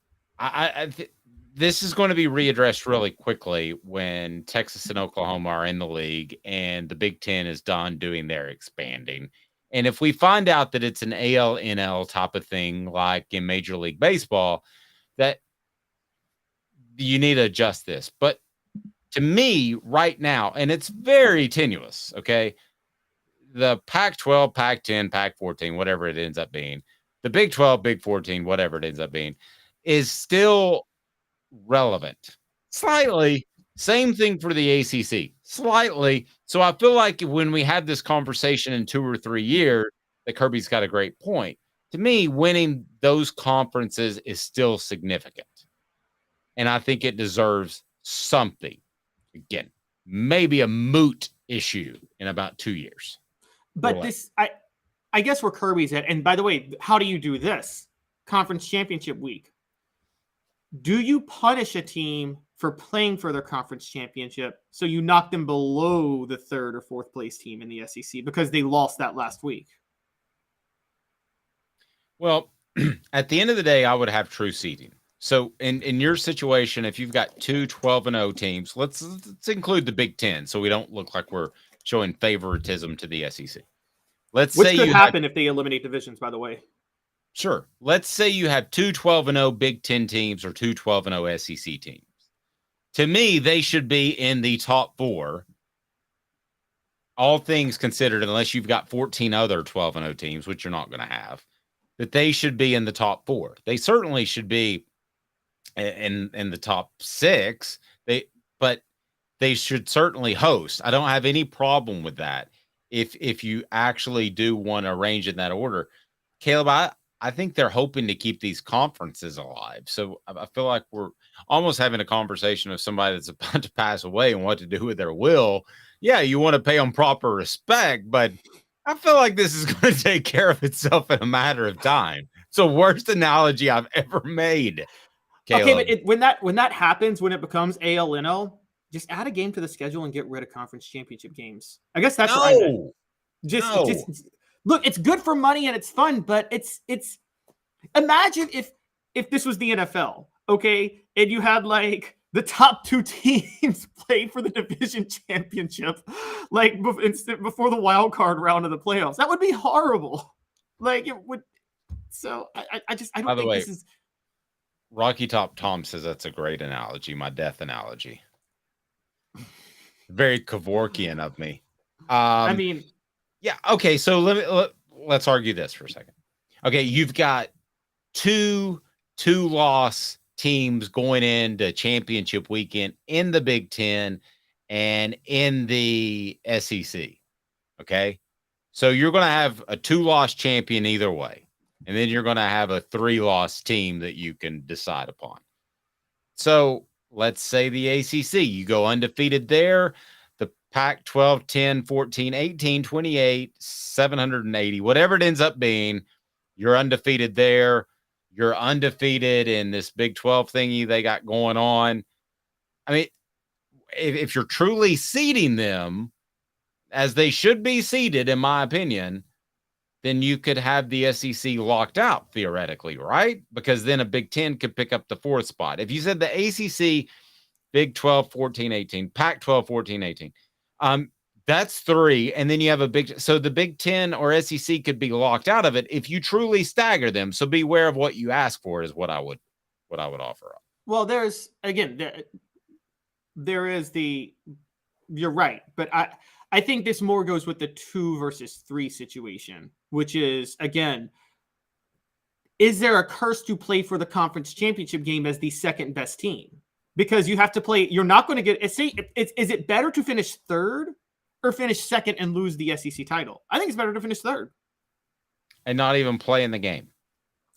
this is going to be readdressed really quickly when Texas and Oklahoma are in the league and the Big Ten is done doing their expanding. And if we find out that it's an AL-NL type of thing, like in Major League Baseball, that you need to adjust this. But to me, right now, and it's very tenuous, okay? The Pac-12, Pac-10, Pac-14, whatever it ends up being, the Big 12, Big 14, whatever it ends up being, is still relevant. Slightly. Same thing for the ACC. Slightly. So I feel like when we have this conversation in 2 or 3 years, that Kirby's got a great point. To me, winning those conferences is still significant. And I think it deserves something. Again, maybe a moot issue in about 2 years. But I guess where Kirby's at, and by the way, how do you do this? Conference championship week. Do you punish a team for playing for their conference championship so you knock them below the 3rd or 4th place team in the SEC because they lost that last week? Well, at the end of the day, I would have true seeding. So in your situation, if you've got two 12-0 teams, let's include the Big Ten so we don't look like we're showing favoritism to the SEC. Which could happen if they eliminate divisions, by the way. Sure. Let's say you have two 12-0 Big Ten teams or two 12-0 SEC teams. To me, they should be in the top 4. All things considered, unless you've got 14 other 12-0 teams, which you're not going to have, that they should be in the top 4. They certainly should be in the top 6. But they should certainly host. I don't have any problem with that. If you actually do want to arrange in that order, Caleb, I think they're hoping to keep these conferences alive. So I feel like we're almost having a conversation with somebody that's about to pass away and what to do with their will. Yeah, you want to pay them proper respect, but I feel like this is going to take care of itself in a matter of time. It's the worst analogy I've ever made. Caleb. Okay, but when that happens, when it becomes AL-NL, just add a game to the schedule and get rid of conference championship games. I guess that's what I meant. Just look, it's good for money and it's fun, but it's imagine if this was the NFL, okay, and you had like the top 2 teams play for the division championship, like before the wild card round of the playoffs. That would be horrible. Like it would. So I don't think this is. Rocky Top Tom says that's a great analogy. My death analogy. Very Kevorkian of me. I mean, yeah. Okay. So let's argue this for a second. Okay. You've got two loss teams going into championship weekend in the Big Ten and in the SEC. Okay. So you're going to have a 2-loss champion either way. And then you're going to have a 3-loss team that you can decide upon. So let's say the ACC, you go undefeated there. The Pac-12, 10, 14, 18, 28, 780, whatever it ends up being, you're undefeated there. You're undefeated in this Big 12 thingy they got going on. I mean, if you're truly seeding them as they should be seeded, in my opinion, then you could have the SEC locked out theoretically, right? Because then a Big 10 could pick up the 4th spot. If you said the ACC, Big 12, 14, 18, Pac-12, 14, 18, that's 3. And then you have so the Big 10 or SEC could be locked out of it if you truly stagger them. So beware of what you ask for is what I would offer up. Well, there is you're right. But I think this more goes with the 2 versus 3 situation, which is, again, is there a curse to play for the conference championship game as the second best team? Because you have to play, you're not going to get, is it better to finish 3rd or finish 2nd and lose the SEC title? I think it's better to finish 3rd. And not even play in the game.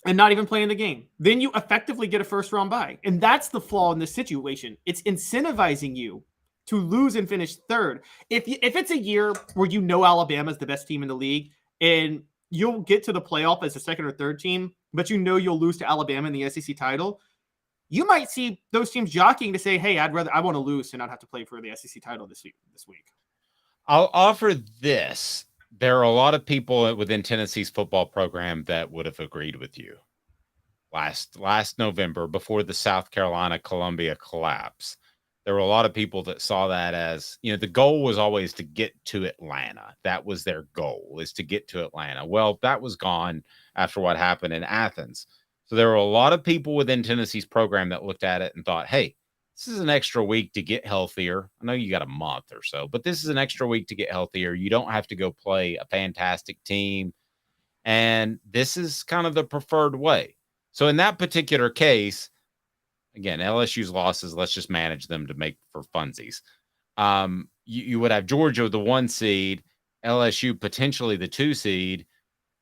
and not even playing the game. Then you effectively get a first round bye. And that's the flaw in this situation. It's incentivizing you to lose and finish third. If it's a year where you know Alabama is the best team in the league and you'll get to the playoff as a second or third team, but you know you'll lose to Alabama in the SEC title, you might see those teams jockeying to say, hey, I want to lose and not have to play for the SEC title this week. I'll offer this. There are a lot of people within Tennessee's football program that would have agreed with you last November before the South Carolina Columbia collapse. There were a lot of people that saw that as, the goal was always to get to Atlanta. That was their goal, is to get to Atlanta. Well, that was gone after what happened in Athens. So there were a lot of people within Tennessee's program that looked at it and thought, hey, this is an extra week to get healthier. I know you got a month or so, but this is an extra week to get healthier. You don't have to go play a fantastic team. And this is kind of the preferred way. So in that particular case, again, LSU's losses, let's just manage them to make for funsies. You would have Georgia the 1 seed, LSU potentially the 2 seed.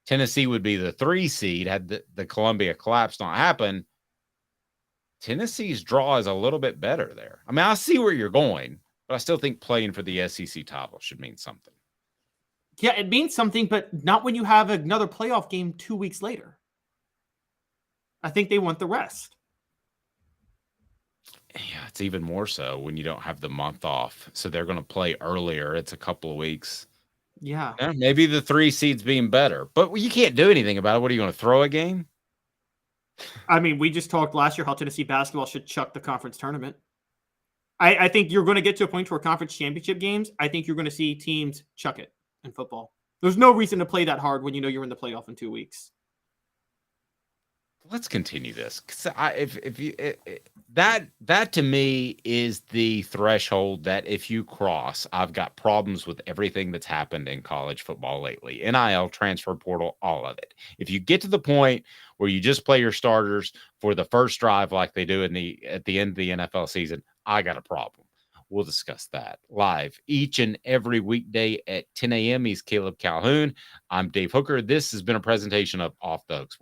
Tennessee would be the 3 seed had the Columbia collapse not happen. Tennessee's draw is a little bit better there. I mean, I see where you're going, but I still think playing for the SEC title should mean something. Yeah, it means something, but not when you have another playoff game 2 weeks later. I think they want the rest. Yeah, it's even more so when you don't have the month off. So they're going to play earlier. It's a couple of weeks. Yeah. Maybe the 3 seeds being better, but you can't do anything about it. What are you going to throw a game? I mean, we just talked last year how Tennessee basketball should chuck the conference tournament. I think you're going to get to a point where conference championship games, I think you're going to see teams chuck it in football. There's no reason to play that hard when you know you're in the playoff in 2 weeks. Let's continue this. That to me is the threshold that if you cross, I've got problems with everything that's happened in college football lately. NIL, transfer portal, all of it. If you get to the point where you just play your starters for the first drive like they do at the end of the NFL season, I got a problem. We'll discuss that live each and every weekday at 10 a.m. He's Caleb Calhoun. I'm Dave Hooker. This has been a presentation of Off the Hooks.